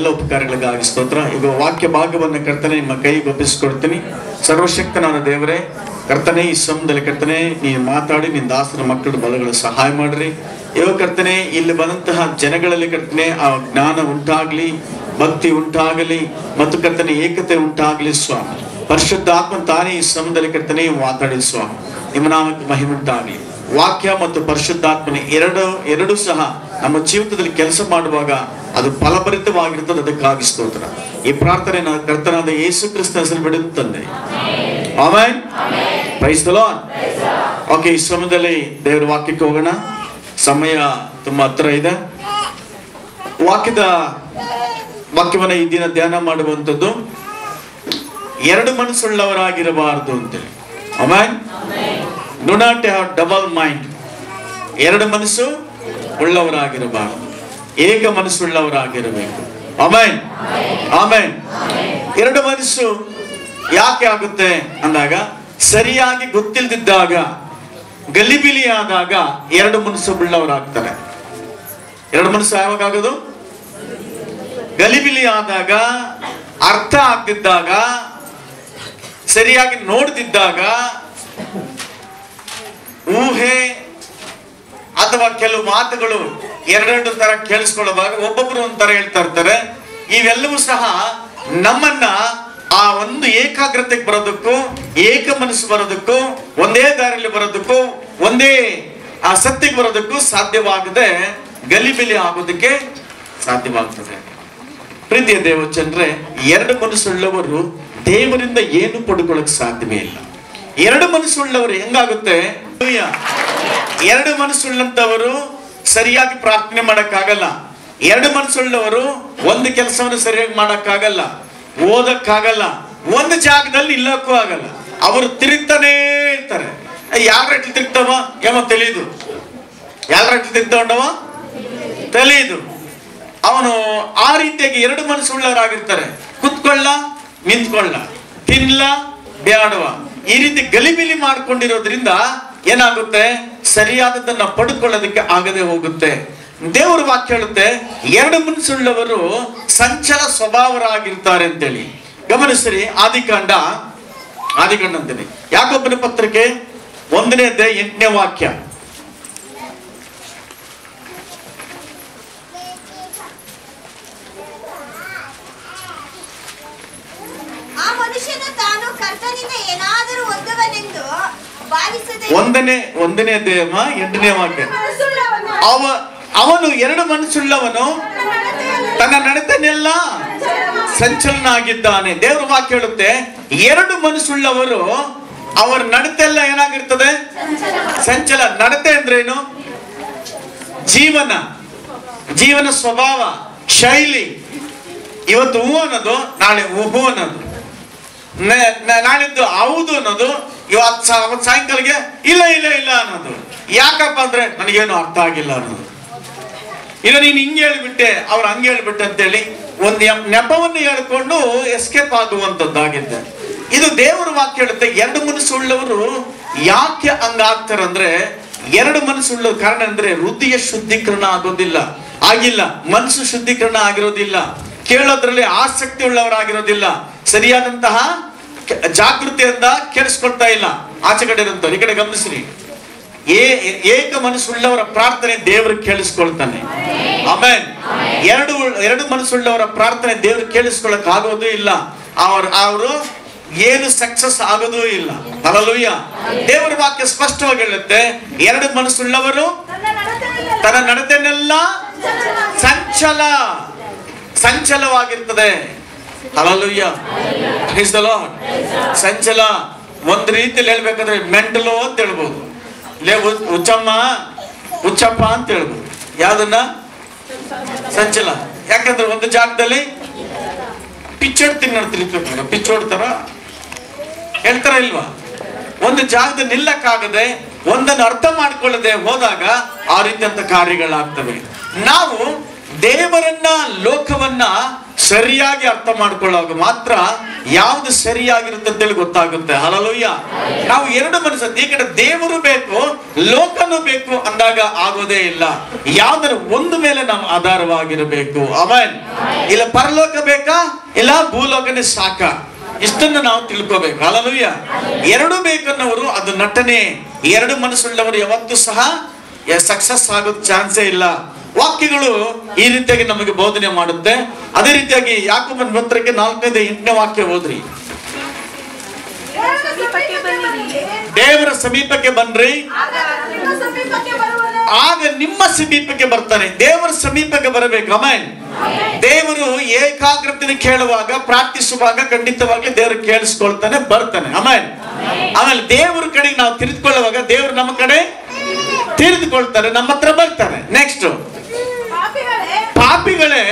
ಎಲ್ಲ ಉಪಕಾರಗಳಿಗಾಗಿ ಸ್ತೋತ್ರ. ಈಗ ವಾಕ್ಯ ಭಾಗವನ್ನು ಕರ್ತನೆ ನಿಮ್ಮ ಕೈಗೆ ಒಪ್ಪಿಸಿಕೊಡ್ತೀನಿ. ಸರ್ವಶಕ್ತನಾದ ದೇವರೇ ಕರ್ತನೆ, ಈ ಸಮಯದಲ್ಲಿ ಕರ್ತನೆ ನೀನು ಮಾತಾಡಿ ನಿನ್ನ ದಾಸರ ಮಕ್ಕಳ ಬಲಗಳು ಸಹಾಯ ಮಾಡ್ರಿ. ಇವಾಗ ಕರ್ತನೆ ಇಲ್ಲಿ ಬಂದಂತಹ ಜನಗಳಲ್ಲಿ ಕರ್ತನೆ ಆ ಜ್ಞಾನ ಉಂಟಾಗ್ಲಿ, ಭಕ್ತಿ ಉಂಟಾಗಲಿ ಮತ್ತು ಕರ್ತನೆ ಏಕತೆ ಉಂಟಾಗಲಿ ಸ್ವಾಮಿ. ಪರಿಶುದ್ಧಾತ್ಮ ತಾನೇ ಈ ಸಮಯದಲ್ಲಿ ಕರ್ತನೆ ಮಾತಾಡಿ ಸ್ವಾಮಿ. ನಿಮ್ಮ ನಾಮಕ್ಕೆ ಮಹಿಮೆ ಉಂಟಾಗಲಿ. ವಾಕ್ಯ ಮತ್ತು ಪರಿಶುದ್ಧಾತ್ಮನೆ ಎರಡು ಸಹ ನಮ್ಮ ಜೀವಿತದಲ್ಲಿ ಕೆಲಸ ಮಾಡುವಾಗ ಅದು ಫಲಭರಿತವಾಗಿರ್ತದೆ. ಅದಕ್ಕಾಗಿ ಸ್ತೋತ್ರ. ಈ ಪ್ರಾರ್ಥನೆ ಕರ್ತನಾದ ಯೇಸು ಕ್ರಿಸ್ತನ ಹೆಸರಲ್ಲಿ ಬಿಡುತ್ತಂದೆ. Amen. Praise the lord. Okay, ಈ ಸಮಯದಲ್ಲಿ ದೇವರ ವಾಕ್ಯಕ್ಕೆ ಹೋಗೋಣ. ಸಮಯ ತುಂಬಾ ಹತ್ರ ಇದೆ. ವಾಕ್ಯವನ್ನ ಈ ದಿನ ಧ್ಯಾನ ಮಾಡುವಂಥದ್ದು ಎರಡು ಮನಸ್ಸುಳ್ಳವರಾಗಿರಬಾರದು ಅಂತೇಳಿ. Amen. Do not have double mind. ಎರಡು ಮನಸ್ಸು ಉಳ್ಳವರಾಗಿರಬಾರದು, ಏಕ ಮನಸ್ಸುಳ್ಳವರಾಗಿರಬೇಕು. Amen, amen. ಎರಡು ಮನಸ್ಸು ಯಾಕೆ ಆಗುತ್ತೆ ಅಂದಾಗ, ಸರಿಯಾಗಿ ಗೊತ್ತಿಲ್ಲದಿದ್ದಾಗ, ಗಲಿಬಿಲಿ ಆದಾಗ ಎರಡು ಮನಸ್ಸು ಉಳ್ಳವರಾಗ್ತಾರೆ. ಎರಡು ಮನಸ್ಸು ಯಾವಾಗ ಆಗೋದು? ಗಲಿಬಿಲಿ ಆದಾಗ, ಅರ್ಥ ಆಗ್ತಿದ್ದಾಗ, ಸರಿಯಾಗಿ ನೋಡ್ತಿದ್ದಾಗ, ಊಹೆ ಅಥವಾ ಕೆಲವು ಮಾತುಗಳು ಎರಡೆರಡು ತರ ಕೇಳಿಸ್ಕೊಳ್ಳುವಾಗ ಒಬ್ಬೊಬ್ರು ಒಂಥರ ಹೇಳ್ತಾ ಇರ್ತಾರೆ. ಇವೆಲ್ಲವೂ ಸಹ ನಮ್ಮನ್ನ ಆ ಒಂದು ಏಕಾಗ್ರತೆಗೆ ಬರೋದಕ್ಕೂ, ಏಕ ಮನಸ್ಸು ಬರೋದಕ್ಕೂ, ಒಂದೇ ದಾರಿಯಲ್ಲಿ ಬರೋದಕ್ಕೂ, ಒಂದೇ ಆ ಸತ್ಯಕ್ಕೆ ಬರೋದಕ್ಕೂ ಸಾಧ್ಯವಾಗದೆ ಗಲಿಬಿಲಿ ಆಗೋದಕ್ಕೆ ಸಾಧ್ಯವಾಗ್ತದೆ. ಪ್ರೀತಿಯ ದೇವಚಂದ್ರೆ, ಎರಡು ಮನಸ್ಸುಳ್ಳವರು ದೇವರಿಂದ ಏನು ಪಡ್ಕೊಳ್ಳಕ್ ಸಾಧ್ಯವೇ ಇಲ್ಲ. ಎರಡು ಮನಸ್ಸುಳ್ಳವರು ಹೆಂಗಾಗುತ್ತೆ? ಎರಡು ಮನಸ್ಸುಳ್ಳಂತವರು ಸರಿಯಾಗಿ ಪ್ರಾರ್ಥನೆ ಮಾಡಕ್ಕಾಗಲ್ಲ. ಎರಡು ಮನಸ್ಸುಳ್ಳವರು ಒಂದು ಕೆಲಸವನ್ನು ಸರಿಯಾಗಿ ಮಾಡಕ್ಕಾಗಲ್ಲ, ಓದಕ್ಕಾಗಲ್ಲ, ಒಂದು ಜಾಗದಲ್ಲಿ ಇಲ್ಲಕ್ಕೂ ಆಗಲ್ಲ. ಅವರು ತಿರುಗ್ತಾನೇ ಇರ್ತಾರೆ. ಯಾರ ರೆಟ್ಲು ತಿರುಗ್ತಾವ ಏನೋ ತಿಳಿಯುದು, ಯಾರ ರೆಟ್ಲು ತಿರುಗ್ತಗೊಂಡವ ತಿಳಿಯುದು. ಅವನು ಆ ರೀತಿಯಾಗಿ ಎರಡು ಮನಸ್ಸುಳ್ಳವರಾಗಿರ್ತಾರೆ. ಕುತ್ಕೊಳ್ಳ, ನಿಂತ್ಕೊಳ್ಳ, ತಿನ್ಲ, ಬ್ಯಾಡವ, ಈ ರೀತಿ ಗಲಿಬಿಲಿ ಮಾಡ್ಕೊಂಡಿರೋದ್ರಿಂದ ಏನಾಗುತ್ತೆ? ಸರಿಯಾದದನ್ನ ಪಡ್ಕೊಳ್ಳೋದಕ್ಕೆ ಆಗದೆ ಹೋಗುತ್ತೆ. ದೇವರ ವಾಕ್ಯ ಹೇಳುತ್ತೆ, ಎರಡು ಮನಸ್ಸುಳ್ಳವರು ಸಂಚಲ ಸ್ವಭಾವರಾಗಿರ್ತಾರೆ ಅಂತೇಳಿ. ಗಮನಿಸ್ರಿ, ಆದಿಕಾಂಡ ಅಂತೀನಿ, ಯಾಕೋಬನ ಪತ್ರಿಕೆ 1ನೇ ಅಧ್ಯಾಯ 8ನೇ ವಾಕ್ಯ. ಒಂದನೇ ಅಧ್ಯಾಯ 8ನೇ ವಾಕ್ಯ. ಅವನು ಎರಡು ಮನಸ್ಸುಳ್ಳವನು ತನ್ನ ನಡತೆನೆಲ್ಲ ಸಂಚಲನಾಗಿದ್ದಾನೆ. ದೇವರ ವಾಕ್ಯ ಹೇಳುತ್ತೆ, ಎರಡು ಮನಸ್ಸುಳ್ಳವರು ಅವರ ನಡತೆಲ್ಲ ಏನಾಗಿರ್ತದೆ? ಸಂಚಲ. ನಡತೆ ಅಂದ್ರೆ ಏನು? ಜೀವನ ಸ್ವಭಾವ, ಶೈಲಿ. ಇವತ್ತು ಹೂ ಅನ್ನೋದು, ನಾಳೆ ಹೂ ಅನ್ನೋದು, ನಾಳಿದ್ದು ಹೌದು ಅನ್ನೋದು, ಇವತ್ತು ಸಾಯಂಕಾಲಕ್ಕೆ ಇಲ್ಲ ಅನ್ನೋದು. ಯಾಕಪ್ಪ ಅಂದ್ರೆ ನನಗೇನು ಅರ್ಥ ಆಗಿಲ್ಲ ಅನ್ನೋದು. ಇಲ್ಲ ನೀನು ಹಿಂಗೆ ಹೇಳ್ಬಿಟ್ಟೆ, ಅವ್ರು ಹಂಗೆ ಹೇಳ್ಬಿಟ್ಟೆ ಅಂತೇಳಿ ಒಂದು ನೆಪವನ್ನು ಹೇಳ್ಕೊಂಡು ಎಸ್ಕೇಪ್ ಆಗುವಂತದ್ದಾಗಿದ್ದೆ. ಇದು ದೇವರ ವಾಕ್ಯ ಹೇಳುತ್ತೆ. ಎರಡು ಮನಸ್ಸುಳ್ಳವರು ಯಾಕೆ ಹಂಗಾಗ್ತಾರಂದ್ರೆ, ಎರಡು ಮನಸ್ಸುಳ್ಳ ಕಾರಣ ಅಂದ್ರೆ ಹೃದಯ ಶುದ್ಧೀಕರಣ ಆಗಿಲ್ಲ, ಮನಸ್ಸು ಶುದ್ಧೀಕರಣ ಆಗಿರೋದಿಲ್ಲ, ಕೇಳೋದ್ರಲ್ಲಿ ಆಸಕ್ತಿ ಉಳ್ಳವರಾಗಿರೋದಿಲ್ಲ, ಸರಿಯಾದಂತಹ ಜಾಗೃತಿಯಿಂದ ಕೇಳಿಸ್ಕೊಳ್ತಾ ಇಲ್ಲ. ಆಚೆ ಕಡೆ ಇರುವಂತವ್ರು ಈ ಕಡೆ ಗಮನಿಸ್ರಿ. ಏಕ ಮನಸ್ಸುಳ್ಳವರ ಪ್ರಾರ್ಥನೆ ದೇವರು ಕೇಳಿಸ್ಕೊಳ್ತಾನೆ. ಆಮೆನ್. ಎರಡು ಮನಸ್ಸುಳ್ಳವರ ಪ್ರಾರ್ಥನೆ ದೇವರು ಕೇಳಿಸ್ಕೊಳ್ಳಕ್ ಆಗೋದು ಇಲ್ಲ. ಅವರು ಏನು ಸಕ್ಸಸ್ ಆಗೋದೂ ಇಲ್ಲ. ಹಲ್ಲೆಲೂಯ. ದೇವರ ವಾಕ್ಯ ಸ್ಪಷ್ಟವಾಗಿ ಹೇಳುತ್ತೆ, ಎರಡು ಮನಸ್ಸುಳ್ಳವರು ತನ್ನ ನಡತೆನೆಲ್ಲ ಸಂಚಲವಾಗಿರ್ತದೆ. ಹಲ್ಲೆಲೂಯ. Praise the Lord. ಸಂಚಲ ಒಂದು ರೀತಿಯಲ್ಲಿ ಹೇಳ್ಬೇಕಂದ್ರೆ ಮೆಂಟಲು ಅಂತ ಹೇಳ್ಬೋದು, ಹುಚ್ಚಪ್ಪ ಅಂತ ಹೇಳ್ಬೋದು. ಯಾವ್ದನ್ನ? ಸಂಚಲ. ಯಾಕಂದ್ರೆ ಒಂದು ಜಾಗದಲ್ಲಿ ಪಿಚ್ಚೋಡ್ತಾರ ಹೇಳ್ತಾರ ಇಲ್ವಾ? ಒಂದು ಜಾಗದಲ್ಲಿ ನಿಲ್ಲಕ್ಕಾಗದೆ, ಒಂದನ್ನು ಅರ್ಥ ಮಾಡ್ಕೊಳ್ಳದೆ ಹೋದಾಗ ಆ ರೀತಿಯಂತ ಕಾರ್ಯಗಳಾಗ್ತವೆ. ನಾವು ದೇವರನ್ನ, ಲೋಕವನ್ನ ಸರಿಯಾಗಿ ಅರ್ಥ ಮಾಡ್ಕೊಳ್ಳುವಾಗ ಮಾತ್ರ ಯಾವ್ದು ಸರಿಯಾಗಿರುತ್ತೆ ಅಂತೇಳಿ ಗೊತ್ತಾಗುತ್ತೆ. ಹಲ್ಲೆಲೂಯಾ. ನಾವು ಎರಡು ಮನಸ್ಸು, ಈ ಕಡೆ ದೇವರು ಬೇಕು ಲೋಕನೂ ಬೇಕು ಅಂದಾಗ ಆಗೋದೇ ಇಲ್ಲ. ಯಾವ್ದಾರ ಒಂದು ಮೇಲೆ ನಾವು ಆಧಾರವಾಗಿರಬೇಕು. ಆಮೆನ್. ಇಲ್ಲ ಪರಲೋಕ ಬೇಕಾ ಇಲ್ಲ ಭೂಲೋಕನೇ ಸಾಕ, ಇಷ್ಟನ್ನು ನಾವು ತಿಳ್ಕೋಬೇಕು. ಹಲ್ಲೆಲೂಯಾ. ಎರಡು ಬೇಕನ್ನೋರು ಅದು ನಟನೆ. ಎರಡು ಮನಸ್ಸುಳ್ಳವರು ಯಾವತ್ತೂ ಸಹ ಸಕ್ಸಸ್ ಆಗೋದ್ ಚಾನ್ಸೇ ಇಲ್ಲ. ವಾಕ್ಯಗಳು ಈ ರೀತಿಯಾಗಿ ನಮಗೆ ಬೋಧನೆ ಮಾಡುತ್ತೆ. ಅದೇ ರೀತಿಯಾಗಿ ಯಾಕೋಬನ ಪತ್ರಕ್ಕೆ 4:8 ವಾಕ್ಯ ಓದ್ರಿ. ದೇವರ ಸಮೀಪಕ್ಕೆ ಬನ್ರಿ, ಆಗ ನಿಮ್ಮ ಸಮೀಪಕ್ಕೆ ಬರ್ತಾನೆ. ದೇವರ ಸಮೀಪಕ್ಕೆ ಬರಬೇಕು. ಆಮೆನ್. ದೇವರು ಏಕಾಗ್ರತೆ ಕೇಳುವಾಗ, ಪ್ರಾರ್ಥಿಸುವಾಗ ಖಂಡಿತವಾಗ್ಲಿ ದೇವರು ಕೇಳಿಸ್ಕೊಳ್ತಾನೆ, ಬರ್ತಾನೆ. ಆಮೆನ್. ಆಮೇಲೆ ದೇವರ ಕಡೆಗೆ ನಾವು ತಿರುಗಿಕೊಳ್ಳುವಾಗ ದೇವರು ನಮ್ಮ ಕಡೆ ತಿರುಗಿಕೊಳ್ತಾರೆ, ನಮ್ಮ ಹತ್ರ ಬರ್ತಾರೆ. ನೆಕ್ಸ್ಟ್, ಪಾಪಿಗಳೇ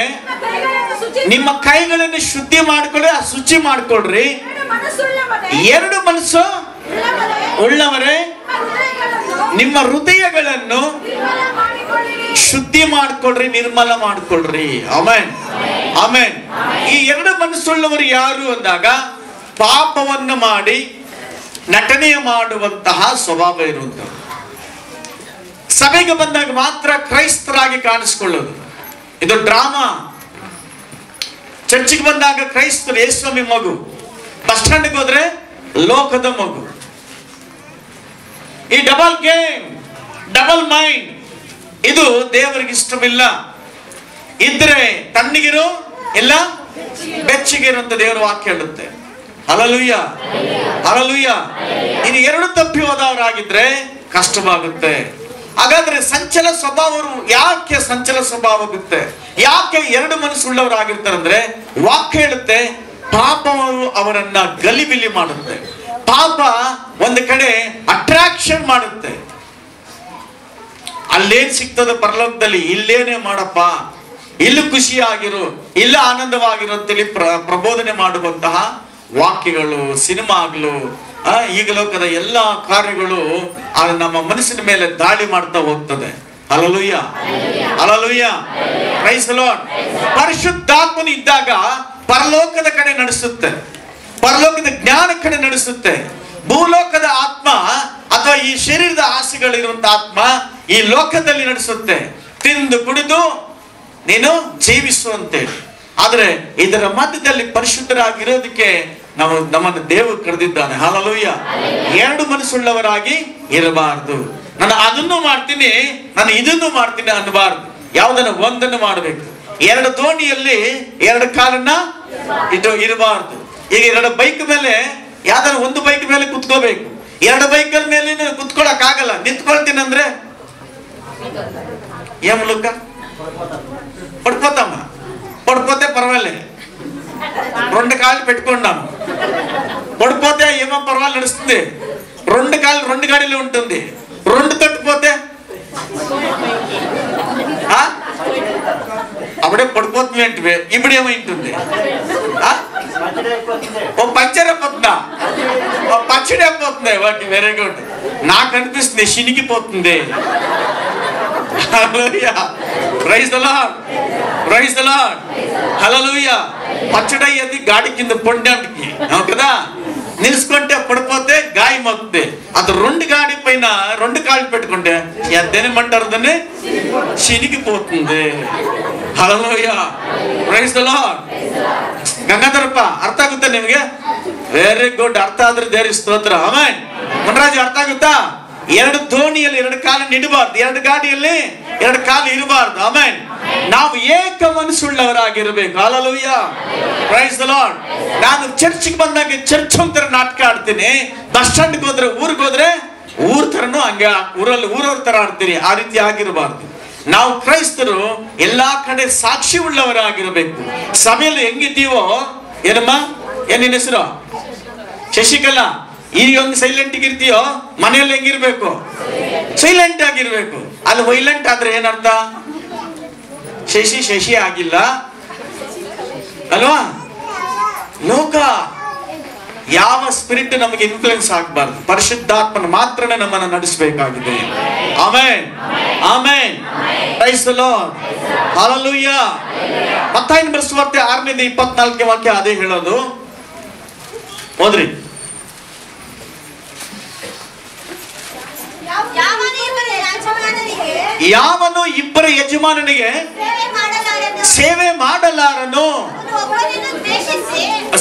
ನಿಮ್ಮ ಕೈಗಳನ್ನು ಶುದ್ಧಿ ಮಾಡ್ಕೊಳ್ಳಿ, ಶುಚಿ ಮಾಡ್ಕೊಳ್ರಿ. ಎರಡು ಮನಸ್ಸು ಉಳ್ಳವರೇ ನಿಮ್ಮ ಹೃದಯಗಳನ್ನು ಶುದ್ಧಿ ಮಾಡ್ಕೊಳ್ರಿ, ನಿರ್ಮಲ ಮಾಡ್ಕೊಳ್ರಿ. ಆಮೆನ್. ಆಮೆನ್. ಈ ಎರಡು ಮನಸ್ಸುಳ್ಳವರು ಯಾರು ಅಂದಾಗ ಪಾಪವನ್ನು ಮಾಡಿ ನಟನೆ ಮಾಡುವಂತಹ ಸ್ವಭಾವ ಇರುವಂತದ್ದು. ಸಭೆಗೆ ಬಂದಾಗ ಮಾತ್ರ ಕ್ರೈಸ್ತರಾಗಿ ಕಾಣಿಸ್ಕೊಳ್ಳೋದು, ಇದು ಡ್ರಾಮಾ. ಚರ್ಚಿಗೆ ಬಂದಾಗ ಕ್ರೈಸ್ತರು ಯೇಸುಸ್ವಾಮಿ ಮಗು, ಬಸ್ ಸ್ಟ್ಯಾಂಡ್ಗೆ ಹೋದ್ರೆ ಲೋಕದ ಮಗು. ಈ ಡಬಲ್ ಗೇಮ್, ಡಬಲ್ ಮೈಂಡ್, ಇದು ದೇವರಿಗೆ ಇಷ್ಟವಿಲ್ಲ. ಇದ್ರೆ ತಣ್ಣಗಿರು ಇಲ್ಲ ಬೆಚ್ಚಗಿರು ಅಂತ ದೇವರ ವಾಕ್ಯ ಹೇಳುತ್ತೆ. ಹಲ್ಲೆಲೂಯಾ. ಹಲ್ಲೆಲೂಯಾ. ಇನ್ನು ಎರಡು ತಪ್ಪಿ ಹೋದವರಾಗಿದ್ರೆ ಕಷ್ಟವಾಗುತ್ತೆ. ಹಾಗಾದ್ರೆ ಸಂಚಲ ಸ್ವಭಾವರು ಯಾಕೆ ಸಂಚಲ ಸ್ವಭಾವ ಆಗುತ್ತೆ? ಯಾಕೆ ಎರಡು ಮನಸ್ಸುಳ್ಳವರಾಗಿರ್ತಾರೆ ಅಂದ್ರೆ ವಾಕ್ಯ ಹೇಳುತ್ತೆ, ಪಾಪವು ಅವರನ್ನ ಗಲಿಬಿಲಿ ಮಾಡುತ್ತೆ. ಪಾಪ ಒಂದು ಕಡೆ ಅಟ್ರಾಕ್ಷನ್ ಮಾಡುತ್ತೆ. ಅಲ್ಲೇನ್ ಸಿಗ್ತದೆ ಪರಲೋಕದಲ್ಲಿ, ಇಲ್ಲೇನೆ ಮಾಡಪ್ಪ, ಇಲ್ಲಿ ಖುಷಿಯಾಗಿರು, ಇಲ್ಲ ಆನಂದವಾಗಿರು ಅಂತೇಳಿ ಪ್ರಬೋಧನೆ ಮಾಡುವಂತಹ ವಾಕ್ಯಗಳು, ಸಿನಿಮಾಗಳು, ಈಗ ಲೋಕದ ಎಲ್ಲಾ ಕಾರ್ಯಗಳು ನಮ್ಮ ಮನಸ್ಸಿನ ಮೇಲೆ ದಾಳಿ ಮಾಡ್ತಾ ಹೋಗ್ತದೆ. Hallelujah. Hallelujah. Praise the Lord. ಪರಿಶುದ್ಧಾತ್ಮನು ಇದ್ದಾಗ ಪರಲೋಕದ ಕಡೆ ನಡೆಸುತ್ತೆ, ಪರಲೋಕದ ಜ್ಞಾನ ಕಡೆ ನಡೆಸುತ್ತೆ. ಭೂಲೋಕದ ಆತ್ಮ ಅಥವಾ ಈ ಶರೀರದ ಆಸೆಗಳಿರುವಂತ ಆತ್ಮ ಈ ಲೋಕದಲ್ಲಿ ನಡೆಸುತ್ತೆ. ತಿಂದು ಕುಡಿದು ನೀನು ಜೀವಿಸುವಂತೇಳಿ. ಆದ್ರೆ ಇದರ ಮಧ್ಯದಲ್ಲಿ ಪರಿಶುದ್ಧರಾಗಿರೋದಕ್ಕೆ ನಮ್ಮನ್ನು ದೇವರು ಕರೆದಿದ್ದಾನೆ. ಹಲ್ಲೆಲೂಯಾ. ಎರಡು ಮನಸ್ಸುಳ್ಳವರಾಗಿ ಇರಬಾರದು. ನಾನು ಅದನ್ನು ಮಾಡ್ತೀನಿ, ನಾನು ಇದನ್ನು ಮಾಡ್ತೀನಿ ಅನ್ನಬಾರದು. ಯಾವುದನ್ನು ಒಂದನ್ನು ಮಾಡಬೇಕು. ಎರಡು ದೋಣಿಯಲ್ಲಿ ಎರಡು ಕಾಲನ್ನ ಇರಬಾರದು. ಈಗ ಎರಡು ಬೈಕ್ ಮೇಲೆ ಯಾವ್ದಾರ ಒಂದು ಬೈಕ್ ಮೇಲೆ ಕುತ್ಕೋಬೇಕು. ಎರಡು ಬೈಕಲ್ ಮೇಲೆ ಕುತ್ಕೊಳಕ್ ಆಗಲ್ಲ. ನಿಂತ್ಕೊಳ್ತೀನಿ ಅಂದ್ರೆ ಏ ಮೂಲಕ పడిపోతామా పడిపోతే పర్వాలే రెండు కాళ్ళు పెట్టుకున్నాము పడిపోతే ఏమో పర్వాలేదు నడుస్తుంది రెండు కాళ్ళు రెండు గాడిలో ఉంటుంది రెండు తట్టుపోతే అప్పుడే పడిపోతుంది అంటే ఇప్పుడు ఏమైంటుంది ఓ పంచర్ అయిపోతుందా ఓ పచ్చడి అయిపోతుంది వాటి వెరీ గుడ్ నాకు అనిపిస్తుంది శినిగిపోతుంది hallelujah praise the Lord praise the Lord hallelujah పచ్చడి అయ్యేది గాడి కింద పొండడానికి కదా నిలుచుకుంటే పడిపోతే గాయమవుతుంది అది రెండు గాడి పైన రెండు కాళ్ళు పెట్టుకుంటే ఎంతేమంటారు దాన్ని శినిగిపోతుంది hallelujah praise the Lord Gangadharappa ಅರ್ಥ ಆಗುತ್ತಾ ನಿಮಗೆ ವೆರಿ ಗುಡ್ ಅರ್ಥ ಆದ್ರೆ ದೇವರಿಗೆ ಸ್ತೋತ್ರ ಆಮೆನ್ ಮನರಾಜ್ ಅರ್ಥ ಆಗುತ್ತಾ ಎರಡು ದೋಣಿಯಲ್ಲಿ ಎರಡು ಕಾಲನ್ನು ಇಡಬಾರ್ದು ಎರಡು ಗಾಡಿಯಲ್ಲಿ ಎರಡು ಕಾಲು ಇರಬಾರ್ದು ಆಮೆನ್ ನಾವು ಏಕ ಮನಸ್ಸುಳ್ಳವರಾಗಿರಬೇಕು ಹಲ್ಲೆಲೂಯಾ ಪ್ರೈಸ್ ದಿ ಲಾರ್ಡ್ ನಾನು ಚರ್ಚ್ಗೆ ಬಂದಾಗ ಚರ್ಚ್ ಒಂಥರ ನಾಟಕ ಆಡ್ತೀನಿ ಬಸ್ ಸ್ಟ್ಯಾಂಡ್ಗೆ ಹೋದ್ರೆ ಊರಿಗೆ ಹೋದ್ರೆ ಊರ್ ತರನು ಹಂಗೆ ಊರಲ್ಲಿ ಊರವ್ರ ತರ ಆಡ್ತೀನಿ ಆ ರೀತಿ ಆಗಿರಬಾರ್ದು ನಾವು ಕ್ರೈಸ್ತರು ಎಲ್ಲಾ ಕಡೆ ಸಾಕ್ಷಿ ಉಳ್ಳವರಾಗಿರಬೇಕು ಸಭೆಯಲ್ಲಿ ಹೆಂಗಿದ್ದೀವೋ ಏನಮ್ಮ ಏನಿನ ಹೆಸರು ಶಶಿಕಲಾ ಈಗ ಒಂದು ಸೈಲೆಂಟ್ ಇರ್ತೀಯೋ ಮನೆಯಲ್ಲಿ ಹೆಂಗಿರ್ಬೇಕು ಸೈಲೆಂಟ್ ಆಗಿರ್ಬೇಕು ಅಲ್ಲಿ ವೈಲೆಂಟ್ ಆದ್ರೆ ಏನರ್ಥ ಶಶಿ ಆಗಿಲ್ಲ ಅಲ್ವಾ ಲೋಕ ಯಾವ ಸ್ಪಿರಿಟ್ ನಮಗೆ ಇನ್ಫ್ಲುಯೆನ್ಸ್ ಆಗಬಾರ್ದು ಪರಿಶುದ್ಧಾತ್ಮನ ಮಾತ್ರನೇ ನಮ್ಮನ್ನು ನಡೆಸಬೇಕಾಗಿದೆ amen amen praise the Lord, hallelujah. ಮತ್ತಾಯನ ಬರೆದ ಸುವಾರ್ತೆ 6ನೇ 24ನೇ ವಾಕ್ಯ ಅದೇ ಹೇಳೋದು. ಓದ್ರಿ. ಯಾವನು ಇಬ್ಬರ ಯಜಮಾನನಿಗೆ ಸೇವೆ ಮಾಡಲಾರನು.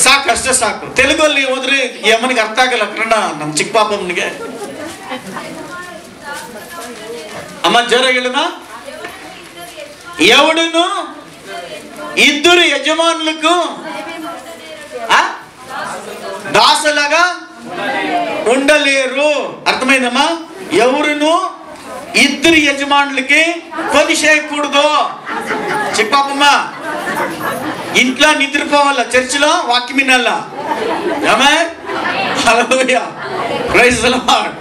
ಸಾಕಷ್ಟೇ ಸಾಕು. ತೆಲುಗಲ್ಲಿ ಹೋದ್ರಿ ಯಮನಿಗೆ ಅರ್ಥ ಆಗಲ್ಲ, ಕನ್ನಡ ನಮ್ ಚಿಕ್ಕ ಪಾಪಮ್ಮನಿಗೆ. అమ్మ జరగలమా ఎవడును ఇద్దరు యజమానులకు దాసులుగా ఉండలేరు. అర్థమైందమ్మా? ఎవరును ఇద్దరు యజమానులకి పని చేయకూడదు. చెప్పమ్మా, ఇంట్లో నిద్రపోవాల, చర్చిలో వాక్యం వినాలా. హల్లెలూయా, ప్రైజ్ ది లార్డ్.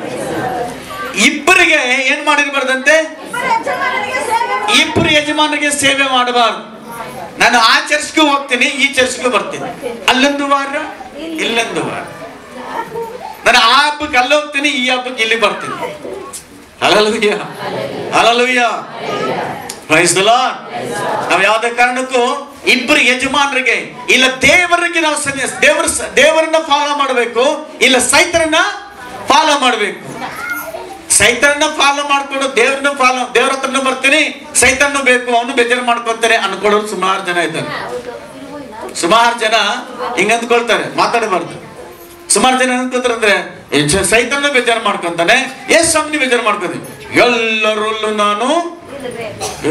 ಇಬ್ಬರಿಗೆ ಏನ್ ಮಾಡಿರಬಾರ್ದಂತೆ? ಇಬ್ಬರು ಯಜಮಾನರಿಗೆ ಸೇವೆ ಮಾಡಬಾರ್ದು. ನಾನು ಆ ಚರ್ಚ್ಗೂ ಹೋಗ್ತೀನಿ, ಈ ಚರ್ಚ್ಗೂ ಬರ್ತೀನಿ, ಅಲ್ಲೊಂದು ವಾರ ಇಲ್ಲೊಂದು ವಾರ. ನಾನು ಆ ಹಬ್ಬಕ್ಕೆ ಅಲ್ಲಿ ಹೋಗ್ತೀನಿ, ಈ ಹಬ್ಬಕ್ಕೆ ಇಲ್ಲಿ ಬರ್ತೀನಿ. Hallelujah, hallelujah, praise the lord. ನಾವು ಯಾವುದೇ ಕಾರಣಕ್ಕೂ ಇಬ್ಬರು ಯಜಮಾನರಿಗೆ ಇಲ್ಲ ದೇವರಿಗೆ ನಾವು ದೇವರನ್ನ ಫಾಲೋ ಮಾಡಬೇಕು, ಇಲ್ಲ ಸೈತಾನನ ಫಾಲೋ ಮಾಡಬೇಕು. ಸೈತಾನನ ಫಾಲೋ ಮಾಡ್ಕೊಂಡು ದೇವ್ರನ್ನ ಫಾಲೋ, ದೇವ್ರ ಹತ್ರನೂ ಬರ್ತೀನಿ, ಸೈತಾನನು ಬೇಕು, ಅವನು ಬೇಜಾರು ಮಾಡ್ಕೊತಾರೆ ಅನ್ಕೊಳ್ಳೋರು ಸುಮಾರು ಜನ ಇದ್ದಾರೆ. ಸುಮಾರು ಜನ ಹಿಂಗ ಅಂದ್ಕೊಳ್ತಾರೆ, ಮಾತಾಡಬಾರ್ದು. ಸುಮಾರು ಜನ ಅನ್ಕೋತಾರೆ ಅಂದ್ರೆ ಸೈತಾನನು ಬೇಜಾರು ಮಾಡ್ಕೊಂತಾನೆ, ಸ್ವಾಮಿ ಬೇಜಾರು ಮಾಡ್ಕೊಂತೀನಿ, ಎಲ್ಲರಲ್ಲೂ ನಾನು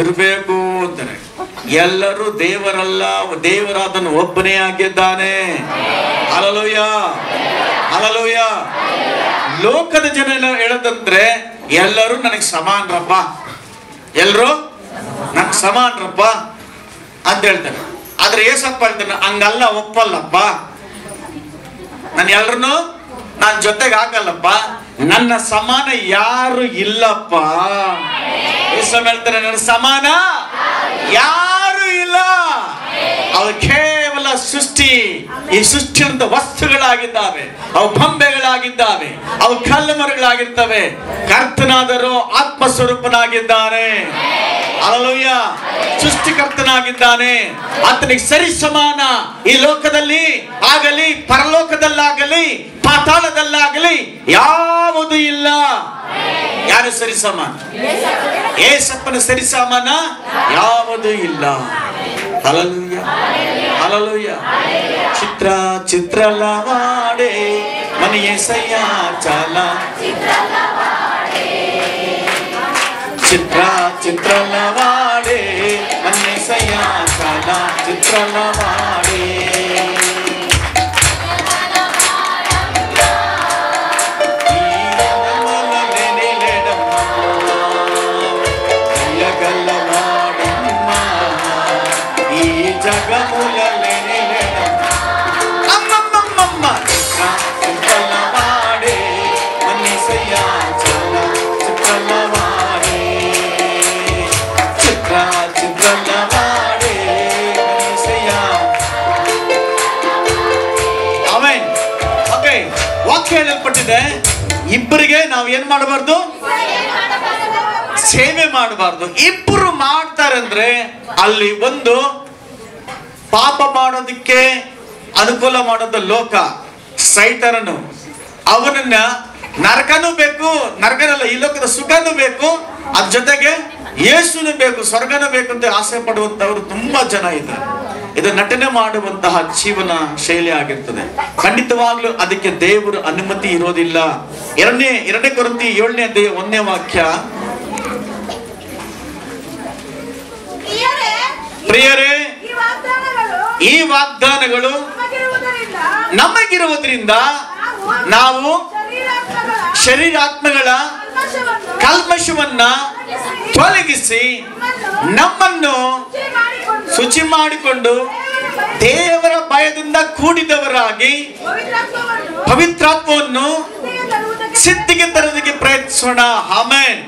ಇರ್ಬೇಕು ಅಂತಾನೆ. ಎಲ್ಲರೂ ದೇವರಲ್ಲ, ದೇವರಾದನು ಒಬ್ಬನೇ ಆಗಿದ್ದಾನೆ. Hallelujah, hallelujah. ಲೋಕದ ಜನ ಎಲ್ಲ ಹೇಳದಂದ್ರೆ ಎಲ್ಲರೂ ನನಗೆ ಸಮಾನರಪ್ಪ, ಎಲ್ಲರೂ ನನಗೆ ಸಮಾನರಪ್ಪ ಅಂತ ಹೇಳ್ತಾರೆ. ಆದ್ರೆ ಏಸಪ್ಪ ಹೇಳ್ತಾನೆ, ಹಂಗಲ್ಲ, ಒಪ್ಪಲ್ಲಪ್ಪ, ನಾನು ಎಲ್ರನ್ನು ನನ್ನ ಜೊತೆಗೆ ಹಾಕಲ್ಲಪ್ಪ, ನನ್ನ ಸಮಾನ ಯಾರು ಇಲ್ಲಪ್ಪ. ಏಸಪ್ಪ ಹೇಳ್ತಾರೆ, ನನ್ನ ಸಮಾನ ಯಾರು ಇಲ್ಲ. ಅವು ಕೇವಲ ಸೃಷ್ಟಿ, ಈ ಸೃಷ್ಟಿಯಂತ ವಸ್ತುಗಳಾಗಿದ್ದಾವೆ, ಅವು ಬೊಂಬೆಗಳಾಗಿದ್ದಾವೆ, ಅವು ಕಲ್ಲು ಮರಗಳಾಗಿರ್ತವೆ. ಕರ್ತನಾದರೂ ಆತ್ಮ ಸ್ವರೂಪನಾಗಿದ್ದಾನೆ. ಹಲ್ಲೆಲೂಯಾ, ಸೃಷ್ಟಿಕರ್ತನಾಗಿದ್ದಾನೆ. ಆತನಿಗೆ ಸರಿ ಸಮಾನ ಈ ಲೋಕದಲ್ಲಿ ಆಗಲಿ, ಪರಲೋಕದಲ್ಲಾಗಲಿ, ಪಾತಾಳದಲ್ಲಾಗಲಿ ಯಾವುದು ಇಲ್ಲ. ಯಾರು ಸರಿ ಸಮಾನ? ಏಸಪ್ಪನ ಸರಿ ಸಮಾನ ಯಾವುದು ಇಲ್ಲ. Hallelujah, hallelujah. ಚಿತ್ರ ಚಿತ್ರಲವಾಡೆ మన యేసయ్య చాలా చిత్ర చిత్రలవాడే, మన యేసయ్య చాలా చిత్రలవాడే. ಹೇಳಲ್ಪಟ್ಟಿದೆ, ಇಬ್ಬರಿಗೆ ನಾವು ಏನ್ ಮಾಡಬಾರ್ದು? ಸೇವೆ ಮಾಡಬಾರ್ದು. ಇಬ್ಬರು ಮಾಡ್ತಾರೆ ಅಂದ್ರೆ ಅಲ್ಲಿ ಒಂದು ಪಾಪ ಮಾಡೋದಕ್ಕೆ ಅನುಕೂಲ ಮಾಡೋದು ಲೋಕ, ಸೈತಾನನು. ಅವನನ್ನ ನರಕನೂ ಬೇಕು, ನರಕನಲ್ಲ, ಈ ಲೋಕದ ಸುಖನೂ ಬೇಕು, ಅದ್ರ ಜೊತೆಗೆ ಯೇಸುನು ಬೇಕು, ಸ್ವರ್ಗನೂ ಬೇಕು ಅಂತ ಆಸೆ ಪಡುವಂತವರು ತುಂಬಾ ಜನ ಇದ್ದಾರೆ. ಇದು ನಟನೆ ಮಾಡುವಂತಹ ಜೀವನ ಶೈಲಿ ಆಗಿರ್ತದೆ. ಖಂಡಿತವಾಗ್ಲೂ ಅದಕ್ಕೆ ದೇವರ ಅನುಮತಿ ಇರೋದಿಲ್ಲ. 2 ಕೊರಿಂಥಿ 7ನೇ ಅಧ್ಯಾಯ 1ನೇ ವಾಕ್ಯ. ಪ್ರಿಯರೇ, ಈ ವಾಗ್ದಾನಗಳು ನಮಗಿರುವುದರಿಂದ ನಾವು ಶರೀರಾತ್ಮಗಳ ಕಲ್ಮಶವನ್ನ ತೊಲಗಿಸಿ ನಮ್ಮನ್ನು ಶುಚಿ ಮಾಡಿಕೊಂಡು ದೇವರ ಭಯದಿಂದ ಕೂಡಿದವರಾಗಿ ಪವಿತ್ರಾತ್ಮವನ್ನು ಸಿದ್ಧಿಗೆ ತರೋದಕ್ಕೆ ಪ್ರಯತ್ನಿಸೋಣ. ಆಮೆನ್.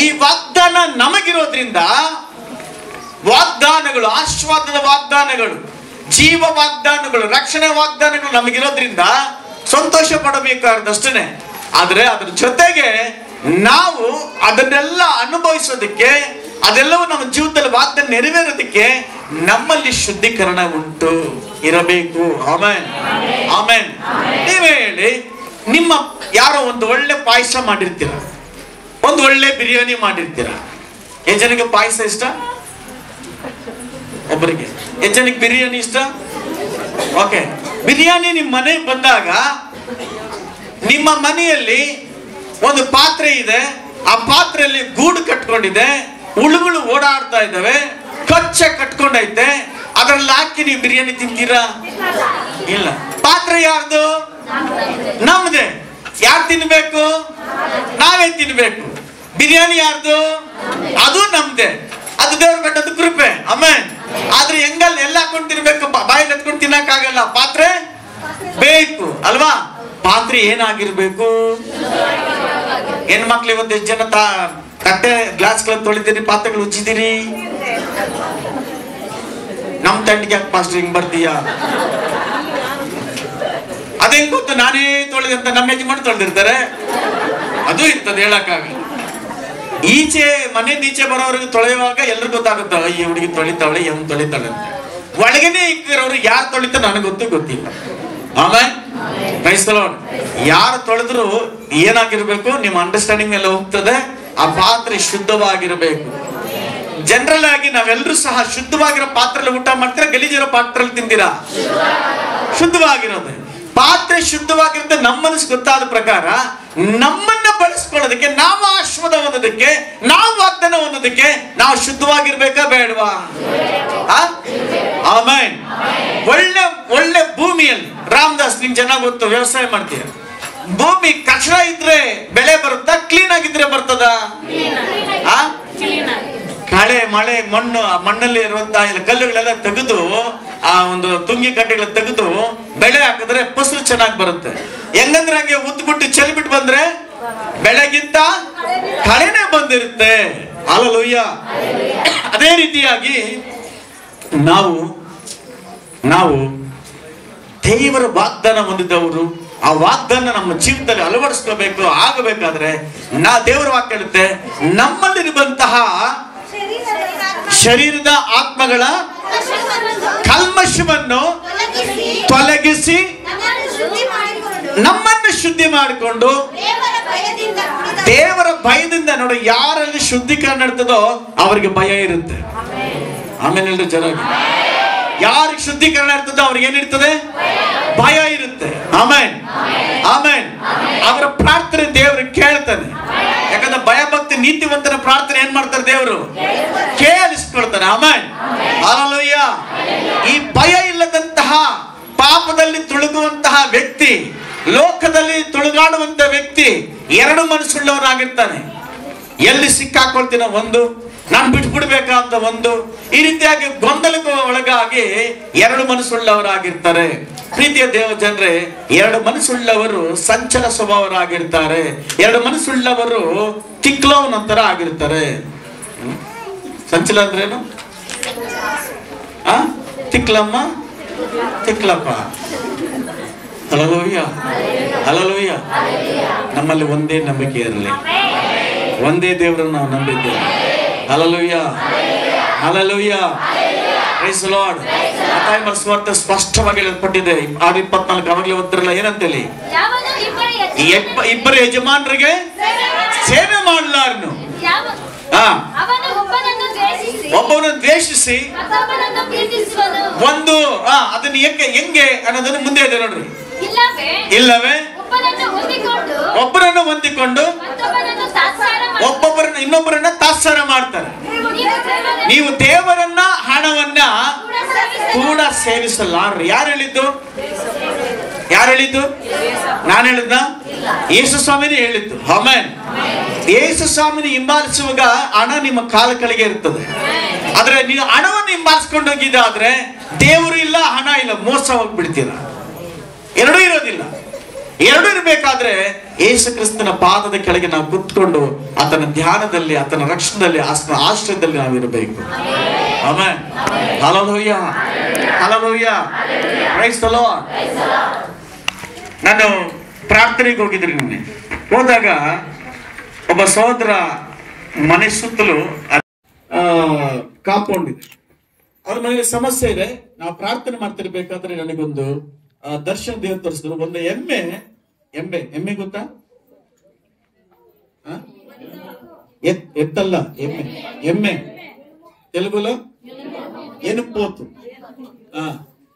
ಈ ವಾಗ್ದಾನ ನಮಗಿರೋದ್ರಿಂದ, ವಾಗ್ದಾನಗಳು, ಆಶೀರ್ವಾದದ ವಾಗ್ದಾನಗಳು, ಜೀವ ವಾಗ್ದಾನಗಳು, ರಕ್ಷಣೆ ವಾಗ್ದಾನಗಳು ನಮಗಿರೋದ್ರಿಂದ ಸಂತೋಷ ಪಡಬೇಕಾದಷ್ಟೇ. ಆದ್ರೆ ಅದ್ರ ಜೊತೆಗೆ ನಾವು ಅದನ್ನೆಲ್ಲ ಅನುಭವಿಸೋದಕ್ಕೆ ಅದೆಲ್ಲವೂ ನಮ್ಮ ಜೀವಿತದಲ್ಲಿ ವಾಗ್ದಾನ ನೆರವೇರೋದಕ್ಕೆ ನಮ್ಮಲ್ಲಿ ಶುದ್ಧೀಕರಣ ಉಂಟು ಇರಬೇಕು. Amen, amen. ನೀವೇ ಹೇಳಿ, ನಿಮ್ಮ ಯಾರೋ ಒಂದು ಒಳ್ಳೆ ಪಾಯಸ ಮಾಡಿರ್ತೀರ, ಒಂದು ಒಳ್ಳೆ ಬಿರಿಯಾನಿ ಮಾಡಿರ್ತೀರ. ಎಷ್ಟು ಜನಕ್ಕೆ ಪಾಯಸ ಇಷ್ಟ? ಒಬ್ಬರಿಗೆ. ಎಷ್ಟು ಜನಕ್ಕೆ ಬಿರಿಯಾನಿ ಇಷ್ಟ? ಓಕೆ. ಬಿರಿಯಾನಿ ನಿಮ್ಮ ಮನೆಗೆ ಬಂದಾಗ ನಿಮ್ಮ ಮನೆಯಲ್ಲಿ ಒಂದು ಪಾತ್ರೆ ಇದೆ, ಆ ಪಾತ್ರೆಯಲ್ಲಿ ಗೂಡು ಕಟ್ಕೊಂಡಿದೆ, ಹುಳುಗಳು ಓಡಾಡ್ತಾ ಇದ್ದಾವೆ, ಕಚ್ಚ ಕಟ್ಕೊಂಡೈತೆ, ಅದ್ರಲ್ಲಿ ಹಾಕಿ ನೀವು ಬಿರಿಯಾನಿ ತಿಂತೀರಾ? ಇಲ್ಲ. ಪಾತ್ರೆ ಯಾರ್ದು? ನಮ್ದೆ. ಯಾರು ತಿನ್ಬೇಕು? ನಾವೇ ತಿನ್ಬೇಕು. ಬಿರಿಯಾನಿ ಯಾರ್ದು? ಅದು ನಮ್ದೆ. ಅದು ದೇವ್ರ ಬೆಟ್ಟದ ಕೃಪೆ. ಆಮೆನ್. ಆದ್ರೆ ಹೆಂಗಲ್ಲ ಎಲ್ಲ ಹಾಕೊಂಡು ತಿನ್ಬೇಕು, ಬಾಯಲ್ಲಿ ಎತ್ಕೊಂಡು ತಿನ್ನಕ್ಕಾಗಲ್ಲ. ಪಾತ್ರೆ ಬೇಕು ಅಲ್ವಾ? ಪಾತ್ರೆ ಏನಾಗಿರ್ಬೇಕು? ಹೆಣ್ಮಕ್ಳು ಇವತ್ತು ಎಷ್ಟು ಜನ ತಟ್ಟೆ ಗ್ಲಾಸ್ಗಳನ್ನು ತೊಳಿತೀರಿ, ಪಾತ್ರೆಗಳು ಉಜ್ಜಿದಿರಿ? ನಮ್ ತಂಡಿಗೆ ಯಾಕೆ ಪಾಸ್ಟರ್ ಹಿಂಗ್ ಬರ್ತೀಯಾ? ಅದೇನ್ ಗೊತ್ತು, ನಾನೇ ತೊಳೆದ ಅಂತ ನಮ್ಮ ಯಜಮಾನ ತೊಳೆದಿರ್ತಾರೆ. ಅದು ಇರ್ತದೆ, ಹೇಳಕ್ಕಾಗಲ್ಲ. ಈಚೆ ಮನೆ ನೀಚೆ ಬರೋವ್ರಿಗೆ ತೊಳೆಯುವಾಗ ಎಲ್ರಿಗೂ ಗೊತ್ತಾಗುತ್ತೆ, ಈ ಹುಡುಗಿ ತೊಳಿತಾಳೆ, ಹೆಂಗ್ ತೊಳಿತಾಳೆ ಅಂತ. ಒಳಗನೆ ಇಕ್ಕಿರೋರು ಯಾರು ತೊಳಿತಾರೆ ನನಗೆ ಗೊತ್ತಿಲ್ಲ. ಆಮೇಲೆ ಕ್ರೈಸ್ತಲೋನ್ ಯಾರು ತೊಳೆದ್ರು ಏನಾಗಿರ್ಬೇಕು? ನಿಮ್ಮ ಅಂಡರ್ಸ್ಟ್ಯಾಂಡಿಂಗ್ ಎಲ್ಲ ಹೋಗ್ತದೆ. ಆ ಪಾತ್ರೆ ಶುದ್ಧವಾಗಿರಬೇಕು. ಜನರಲ್ ಆಗಿ ನಾವೆಲ್ಲರೂ ಸಹ ಶುದ್ಧವಾಗಿರೋ ಪಾತ್ರೆಯಲ್ಲಿ ಊಟ ಮಾಡ್ತೀರಾ, ಗಲೀಜಿರೋ ಪಾತ್ರೆಯಲ್ಲಿ ತಿಂತೀರಾ? ಶುದ್ಧವಾಗಿರೋದು ಪಾತ್ರೆ ಶುದ್ಧವಾಗಿರುತ್ತೆ. ನಮ್ಮ ಮನಸ್ಸು ಗೊತ್ತಾದ ಪ್ರಕಾರ ನಮ್ಮನ್ನ ಬಳಸ್ಕೊಳ್ಳೋದಕ್ಕೆ, ನಾವು ಆಶೀರ್ವಾದ ಹೊಂದೋದಕ್ಕೆ, ನಾವು ವಾಗ್ದಾನ ಹೊಂದೋದಕ್ಕೆ ನಾವು ಶುದ್ಧವಾಗಿರ್ಬೇಕಾ ಬೇಡವಾ? ಆಮೆನ್. ಒಳ್ಳೆ ಒಳ್ಳೆ ಭೂಮಿಯಲ್ಲಿ ರಾಮದಾಸ್, ನಿಮ್ಗೆ ಚೆನ್ನಾಗಿ ಗೊತ್ತು, ವ್ಯವಸಾಯ ಮಾಡ್ತೀಯ. ಭೂಮಿ ಕಚರ ಇದ್ರೆ ಬೆಳೆ ಬರುತ್ತಾ? ಕ್ಲೀನ್ ಆಗಿದ್ರೆ ಬರ್ತದ? ಕಳೆ, ಮಳೆ, ಮಣ್ಣು, ಆ ಮಣ್ಣಲ್ಲಿ ಇರುವಂತಹ ಕಲ್ಲುಗಳೆಲ್ಲ ತೆಗೆದು, ಆ ಒಂದು ತುಂಗಿ ಕಡ್ಡಿಗಳ ತೆಗೆದು ಬೆಳೆ ಹಾಕಿದ್ರೆ ಫಸಲು ಚೆನ್ನಾಗಿ ಬರುತ್ತೆ. ಹೆಂಗಂದ್ರೆ ಹಂಗೆ ಉತ್ಬಿಟ್ಟು ಚೆಲ್ಬಿಟ್ಟು ಬಂದ್ರೆ ಬೆಳೆಗಿಂತ ಕಳೆನೇ ಬಂದಿರುತ್ತೆ. ಹಲ್ಲೆಲೂಯ. ಅದೇ ರೀತಿಯಾಗಿ ನಾವು ದೇವರ ವಾಗ್ದಾನ ಹೊಂದಿದವರು, ಆ ವಾಗ್ದಾನ ನಮ್ಮ ಜೀವಿತದಲ್ಲಿ ಅಳವಡಿಸ್ಕೋಬೇಕು. ಆಗಬೇಕಾದ್ರೆ ದೇವರ ವಾಕ್ಯ ಹೇಳುತ್ತೆ, ನಮ್ಮಲ್ಲಿರುವಂತಹ ಶರೀರದ ಆತ್ಮಗಳ ಕಲ್ಮಶವನ್ನು ತೊಲಗಿಸಿ ನಮ್ಮನ್ನು ಶುದ್ಧಿ ಮಾಡಿಕೊಂಡು ದೇವರ ಭಯದಿಂದ, ನೋಡಿ, ಯಾರಲ್ಲಿ ಶುದ್ಧೀಕರಣ ಇರ್ತದೋ ಅವರಿಗೆ ಭಯ ಇರುತ್ತೆ. ಆಮೇಲೆ ಚೆನ್ನಾಗಿ ಯಾರಿಗೆ ಶುದ್ಧೀಕರಣ ಇರ್ತದೋ ಅವ್ರಿಗೆ ಏನಿರ್ತದೆ? ಭಯ ಇರುತ್ತೆ. Amen, amen. ಅವರ ಪ್ರಾರ್ಥನೆ ದೇವರು ಕೇಳ್ತಾನೆ. ಯಾಕಂದ್ರೆ ಭಯ ಭಕ್ತಿ ನೀತಿವಂತನ ಪ್ರಾರ್ಥನೆ ಏನ್ ಮಾಡ್ತಾರೆ? ದೇವರು ಕೇಳಿಸ್ಕೊಳ್ತಾನೆ. Amen, hallelujah. ಈ ಭಯ ಇಲ್ಲದಂತಹ ಪಾಪದಲ್ಲಿ ತುಳುಗುವಂತಹ ವ್ಯಕ್ತಿ, ಲೋಕದಲ್ಲಿ ತುಳುಗಾಡುವಂತಹ ವ್ಯಕ್ತಿ ಎರಡು ಮನಸ್ಸುಳ್ಳವರಾಗಿರ್ತಾನೆ. ಎಲ್ಲಿ ಸಿಕ್ಕಾಕೊಳ್ತೀನ ಒಂದು, ನಾನು ಬಿಟ್ಬಿಡ್ಬೇಕಂತ ಒಂದು, ಈ ರೀತಿಯಾಗಿ ಗೊಂದಲಕ್ಕೆ ಒಳಗಾಗಿ ಎರಡು ಮನಸ್ಸುಳ್ಳವರಾಗಿರ್ತಾರೆ. ಪ್ರೀತಿಯ ದೇವ ಜನರೇ, ಎರಡು ಮನಸ್ಸುಳ್ಳವರು ಸಂಚಲ ಸ್ವಭಾವರಾಗಿರ್ತಾರೆ. ಎರಡು ಮನಸ್ಸುಳ್ಳವರು ತಿಕ್ಲೋನ್ ಅಂತರ ಆಗಿರ್ತಾರೆ. ಸಂಚಲ ಅಂದ್ರೇನು? ತಿಕ್ಲಮ್ಮ, ತಿಕ್ಲಪ್ಪ. Hallelujah, hallelujah. ನಮ್ಮಲ್ಲಿ ಒಂದೇ ನಂಬಿಕೆ ಇರಲಿ, ಒಂದೇ ದೇವರನ್ನು ನಾವು ನಂಬಿದ್ದೇವೆ. Hallelujah, hallelujah. Praise the Lord. ಮತ್ತಾಯ ಸುವಾರ್ತೆ ಸ್ಪಷ್ಟವಾಗಿ ಹೇಳಲ್ಪಟ್ಟಿದೆ. 6:24 ಅವಾಗಲೇ ಓದ್ತಿರಲ್ಲ, ಏನಂತೇಳಿ? ಇಬ್ಬರು ಯಜಮಾನರಿಗೆ ಸೇವೆ ಮಾಡಲಾರನು, ಒಬ್ಬನನ್ನು ದ್ವೇಷಿಸಿ ಒಂದು, ಅದನ್ನ ಹೆಂಗೆ ಅನ್ನೋದನ್ನು ಮುಂದೆ ಇದೆ ನೋಡ್ರಿ. ಇಲ್ಲವೇ ಒಬ್ಬರನ್ನು ಹೊಂದಿಕೊಂಡು ಒಬ್ಬೊಬ್ಬರನ್ನ ಇನ್ನೊಬ್ಬರನ್ನ ತಾತ್ಸಾರ ಮಾಡ್ತಾರೆ. ನೀವು ದೇವರನ್ನ ಹಣವನ್ನ ಕೂಡ ಸೇವಿಸಲಾರ್ರಿ. ಯಾರು ಹೇಳಿದ್ದು? ಯಾರು ಹೇಳಿದ್ದು? ನಾನು ಹೇಳಿದ್ನ? ಯೇಸು ಸ್ವಾಮಿನೇ ಹೇಳಿದ್ದು. ಆಮೆನ್. ಯೇಸು ಸ್ವಾಮಿನ ಹಿಂಬಾಲಿಸುವಾಗ ಹಣ ನಿಮ್ಮ ಕಾಲ ಕೆಳಗೆ ಇರ್ತದೆ. ಆದ್ರೆ ನೀವು ಹಣವನ್ನು ಹಿಂಬಾಲಿಸ್ಕೊಂಡು ಹೋಗಿದ್ದಾದ್ರೆ ದೇವರು ಇಲ್ಲ, ಹಣ ಇಲ್ಲ, ಮೋಸ ಹೋಗ್ಬಿಡ್ತೀರ. ಎರಡೂ ಇರೋದಿಲ್ಲ. ಎರಡೂ ಇರಬೇಕಾದ್ರೆ ಯೇಸು ಕ್ರಿಸ್ತನ ಪಾದದ ಕೆಳಗೆ ನಾವು ಕುತ್ಕೊಂಡು ಆತನ ಧ್ಯಾನದಲ್ಲಿ, ಆತನ ರಕ್ಷಣದಲ್ಲಿ, ಆತನ ಆಶ್ರಯದಲ್ಲಿ ನಾವು ಇರಬೇಕು. Amen, hallelujah, hallelujah. Praise the lord. ನಾನು ಪ್ರಾರ್ಥನೆಗೆ ಹೋಗಿದ್ರಿ. ನಿನ್ನೆ ಹೋದಾಗ ಒಬ್ಬ ಸಹೋದರ ಮನೆ ಸುತ್ತಲೂ ಕಾಂಪೌಂಡ್ ಇದೆ. ಅವ್ರ ಮನೆಗೆ ಸಮಸ್ಯೆ ಇದೆ. ನಾವು ಪ್ರಾರ್ಥನೆ ಮಾಡ್ತಿರ್ಬೇಕಾದ್ರೆ ನನಗೊಂದು ದರ್ಶನ ದೇವರು ತೋರಿಸಿದ್ರು. ಒಂದು ಎಮ್ಮೆ ಗೊತ್ತಾ? ಎತ್ತಲ್ಲ, ಎಮ್ಮೆ ತೆಲುಗುలో ಎನುಪೋತು.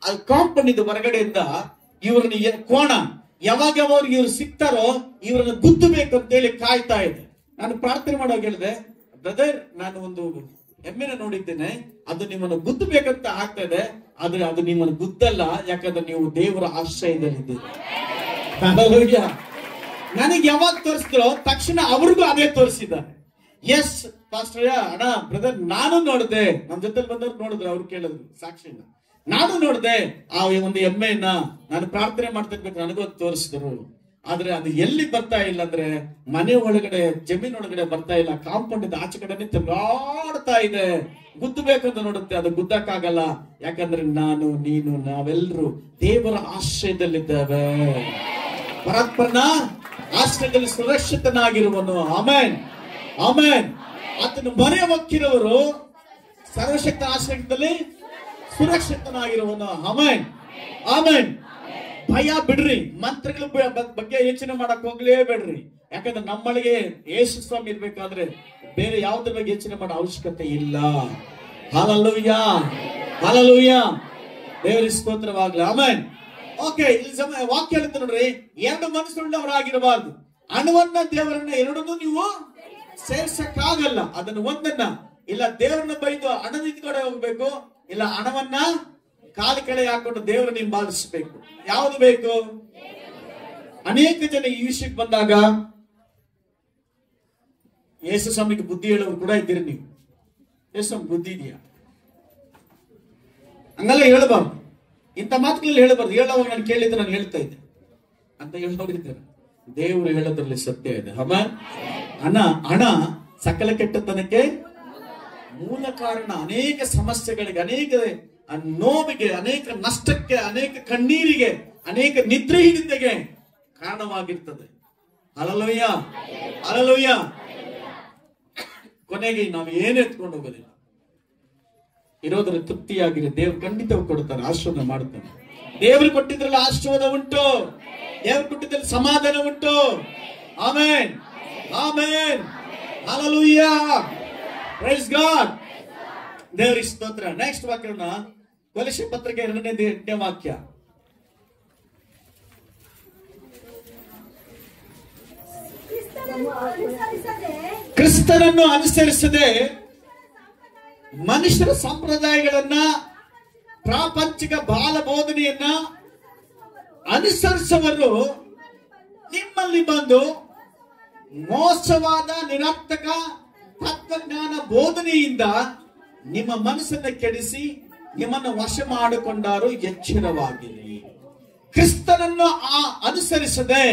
ಅದು ಕಾಂಪೌಂಡ್ ಇದು. ಹೊರಗಡೆಯಿಂದ ಇವ್ರನ್ನ ಕೋಣ ಯಾವಾಗ ಇವ್ರು ಸಿಗ್ತಾರೋ ಇವ್ರನ್ನ ಗುದ್ದಬೇಕು ಅಂತೇಳಿ ಕಾಯ್ತಾ ಇದೆ. ನಾನು ಪ್ರಾರ್ಥನೆ ಮಾಡೋವಾಗ ಹೇಳಿದೆ, ಬ್ರದರ್, ನಾನು ಒಂದು ಎಮ್ಮೆನ ನೋಡಿದ್ದೇನೆ, ಅದು ನಿಮ್ಮನ್ನು ಗುದ್ದಬೇಕಂತ ಆಗ್ತಾ ಇದೆ, ಆದ್ರೆ ಅದು ನಿಮ್ಮನ್ನು ಗುದ್ದಲ್ಲ, ಯಾಕಂದ್ರೆ ನೀವು ದೇವರ ಆಶ್ರಯದಲ್ಲಿದ್ದೀರಿ. ನನಗೆ ಯಾವಾಗ ತೋರಿಸಿದ್ರೋ ತಕ್ಷಣ ಅವ್ರಿಗೂ ಅದೇ ತೋರಿಸಿದ್ದಾರೆ. ಎಸ್ ಪಾಸ್ಟರ್, ಅಣ್ಣ ಬ್ರದರ್, ನಾನು ನೋಡಿದೆ, ನಮ್ಮ ಜೊತೆ ಬಂದವ್ರು ನೋಡಿದ್ರು, ಅವ್ರು ಕೇಳಿದ್ರು ಸಾಕ್ಷಿನ. ನಾನು ನೋಡಿದೆ ಆ ಒಂದು ಎಮ್ಮೆಯನ್ನ, ನಾನು ಪ್ರಾರ್ಥನೆ ಮಾಡ್ತಿರ್ಬೇಕು, ನನಗೂ ತೋರಿಸಿದ್ರು. ಆದ್ರೆ ಅದು ಎಲ್ಲಿ ಬರ್ತಾ ಇಲ್ಲ ಅಂದ್ರೆ ಮನೆ ಒಳಗಡೆ, ಜಮೀನ್ ಒಳಗಡೆ ಬರ್ತಾ ಇಲ್ಲ, ಕಾಂಪೌಂಡ್ ಆಚೆ ಕಡೆ ತಿರುಗಾಡ್ತಾ ಇದೆ. ಗುದ್ದಬೇಕಂತ ನೋಡುತ್ತೆ, ಅದು ಗುದ್ದಕ್ಕಾಗಲ್ಲ. ಯಾಕಂದ್ರೆ ನಾನು, ನೀನು, ನಾವೆಲ್ಲರೂ ದೇವರ ಆಶ್ರಯದಲ್ಲಿದ್ದೇವೆ. ಪರಾತ್ಪರನ ಆಶ್ರಯದಲ್ಲಿ ಸುರಕ್ಷಿತನಾಗಿರುವನು. ಆಮೇನ್, ಆಮೇನ್. ಆತನ ಮನೆ ಒಕ್ಕಿರೋರು ಸರ್ವಶಕ್ತ ಆಶ್ರಯದಲ್ಲಿ ಸುರಕ್ಷಿತನಾಗಿರುವನು. ಆಮೇನ್, ಆಮೇನ್. ಭಯ ಬಿಡ್ರಿ, ಮಂತ್ರಗಳ ಬಗ್ಗೆ ಯೋಚನೆ ಮಾಡಕ್ ಹೋಗ್ಲೇಬೇಡ್ರಿ. ಯಾಕಂದ್ರೆ ನಮ್ಮೊಳಗೆ ಯೇಸು ಸ್ವಾಮಿ ಇರ್ಬೇಕಾದ್ರೆ ಬೇರೆ ಯಾವ್ದ್ರ ಬಗ್ಗೆ ಯೋಚನೆ ಮಾಡೋ ಅವಶ್ಯಕತೆ ಇಲ್ಲ. ಹಲ್ಲೆಲೂಯಾ, ಹಲ್ಲೆಲೂಯಾ, ದೇವರಿಗೆ ಸ್ತೋತ್ರವಾಗಲಿ. ಆಮೆನ್. ಓಕೆ, ಇಲ್ಲಿ ವಾಕ್ಯ ಹೇಳುತ್ತೆ ನೋಡ್ರಿ, ಎರಡು ಮನಸ್ಸುಳ್ಳವರಾಗಿರಬಾರ್ದು. ಹಣವನ್ನ ದೇವರನ್ನ ಎರಡನ್ನೂ ನೀವು ಸೇರ್ಸಕ್ಕಾಗಲ್ಲ. ಅದನ್ನು ಒಂದನ್ನ ಇಲ್ಲ ದೇವರನ್ನ ಬೈದು ಹಣದ ಕಡೆ ಹೋಗ್ಬೇಕು, ಇಲ್ಲ ಹಣವನ್ನ ಕಾಲು ಕೆಳಗೆ ಹಾಕೊಂಡು ದೇವರನ್ನ ಹಿಂಬಾಲಿಸಬೇಕು. ಯಾವುದು ಬೇಕು? ಅನೇಕ ಜನ ಈ ವಿಷಯಕ್ಕೆ ಬಂದಾಗ ಯೇಸು ಸ್ವಾಮಿಗೆ ಬುದ್ಧಿ ಹೇಳೋರು ಕೂಡ ಇದ್ದೀರಿ ನೀವು. ಯೇಸು ಸ್ವಾಮಿ ಬುದ್ಧಿ ಇದೆಯಾ? ಹಂಗೆಲ್ಲ ಹೇಳಬಾರ್ದು, ಇಂಥ ಮಾತುಗಳಲ್ಲಿ ಹೇಳಬಾರ್ದು. ಹೇಳೋವಾಗ ನಾನು ಕೇಳಿದ್ರೆ ನಾನು ಹೇಳ್ತಾ ಇದ್ದೆ ಅಂತ ಹೇಳೋರಿದ್ದೇನೆ. ದೇವರು ಹೇಳೋದ್ರಲ್ಲಿ ಸತ್ಯ ಇದೆ. ಹಣ ಸಕಲ ಕೆಟ್ಟತನಕ್ಕೆ ಮೂಲ ಕಾರಣ. ಅನೇಕ ಸಮಸ್ಯೆಗಳಿಗೆ, ಅನೇಕ ನೋವಿಗೆ, ಅನೇಕ ನಷ್ಟಕ್ಕೆ, ಅನೇಕ ಕಣ್ಣೀರಿಗೆ, ಅನೇಕ ನಿದ್ರೆಹೀನತೆಗೆ ಕಾರಣವಾಗಿರ್ತದೆ. Hallelujah, hallelujah. ಕೊನೆಗೆ ನಾವು ಏನು ಎತ್ಕೊಂಡು ಹೋಗೋದಿಲ್ಲ. ಇರೋದ್ರ ತೃಪ್ತಿಯಾಗಿರಿ, ದೇವ್ರು ಖಂಡಿತವಾಗಿ ಕೊಡ್ತಾರೆ, ಆಶೀರ್ವಾದ ಮಾಡ್ತಾನೆ. ದೇವರು ಕೊಟ್ಟಿದ್ರಲ್ಲಿ ಆಶೀರ್ವಾದ ಉಂಟು, ದೇವರು ಕೊಟ್ಟಿದ್ರಲ್ಲಿ ಸಮಾಧಾನ ಉಂಟು. Amen, amen, hallelujah, praise god, ದೇವರಿಗೆ ಸ್ತೋತ್ರ. ನೆಕ್ಸ್ಟ್ ವಾಕ್ಯನ ಕೊಲೊಸ್ಸೆ ಪತ್ರಿಕೆ 2ನೇ ವಾಕ್ಯ. ಕ್ರಿಸ್ತನನ್ನು ಅನುಸರಿಸದೆ ಮನುಷ್ಯರ ಸಂಪ್ರದಾಯಗಳನ್ನ, ಪ್ರಾಪಂಚಿಕ ಬಾಲ ಬೋಧನೆಯನ್ನ ಅನುಸರಿಸುವವರು ನಿಮ್ಮಲ್ಲಿ ಬಂದು ಮೋಸವಾದ ನಿರರ್ಥಕ ತತ್ವಜ್ಞಾನ ಬೋಧನೆಯಿಂದ ನಿಮ್ಮ ಮನಸ್ಸನ್ನು ಕೆಡಿಸಿ ನಿಮ್ಮನ್ನು ವಶ ಮಾಡಿಕೊಂಡಾರು. ಎಚ್ಚರವಾಗಿರಿ. ಕ್ರಿಸ್ತನನ್ನು ಅನುಸರಿಸದೆ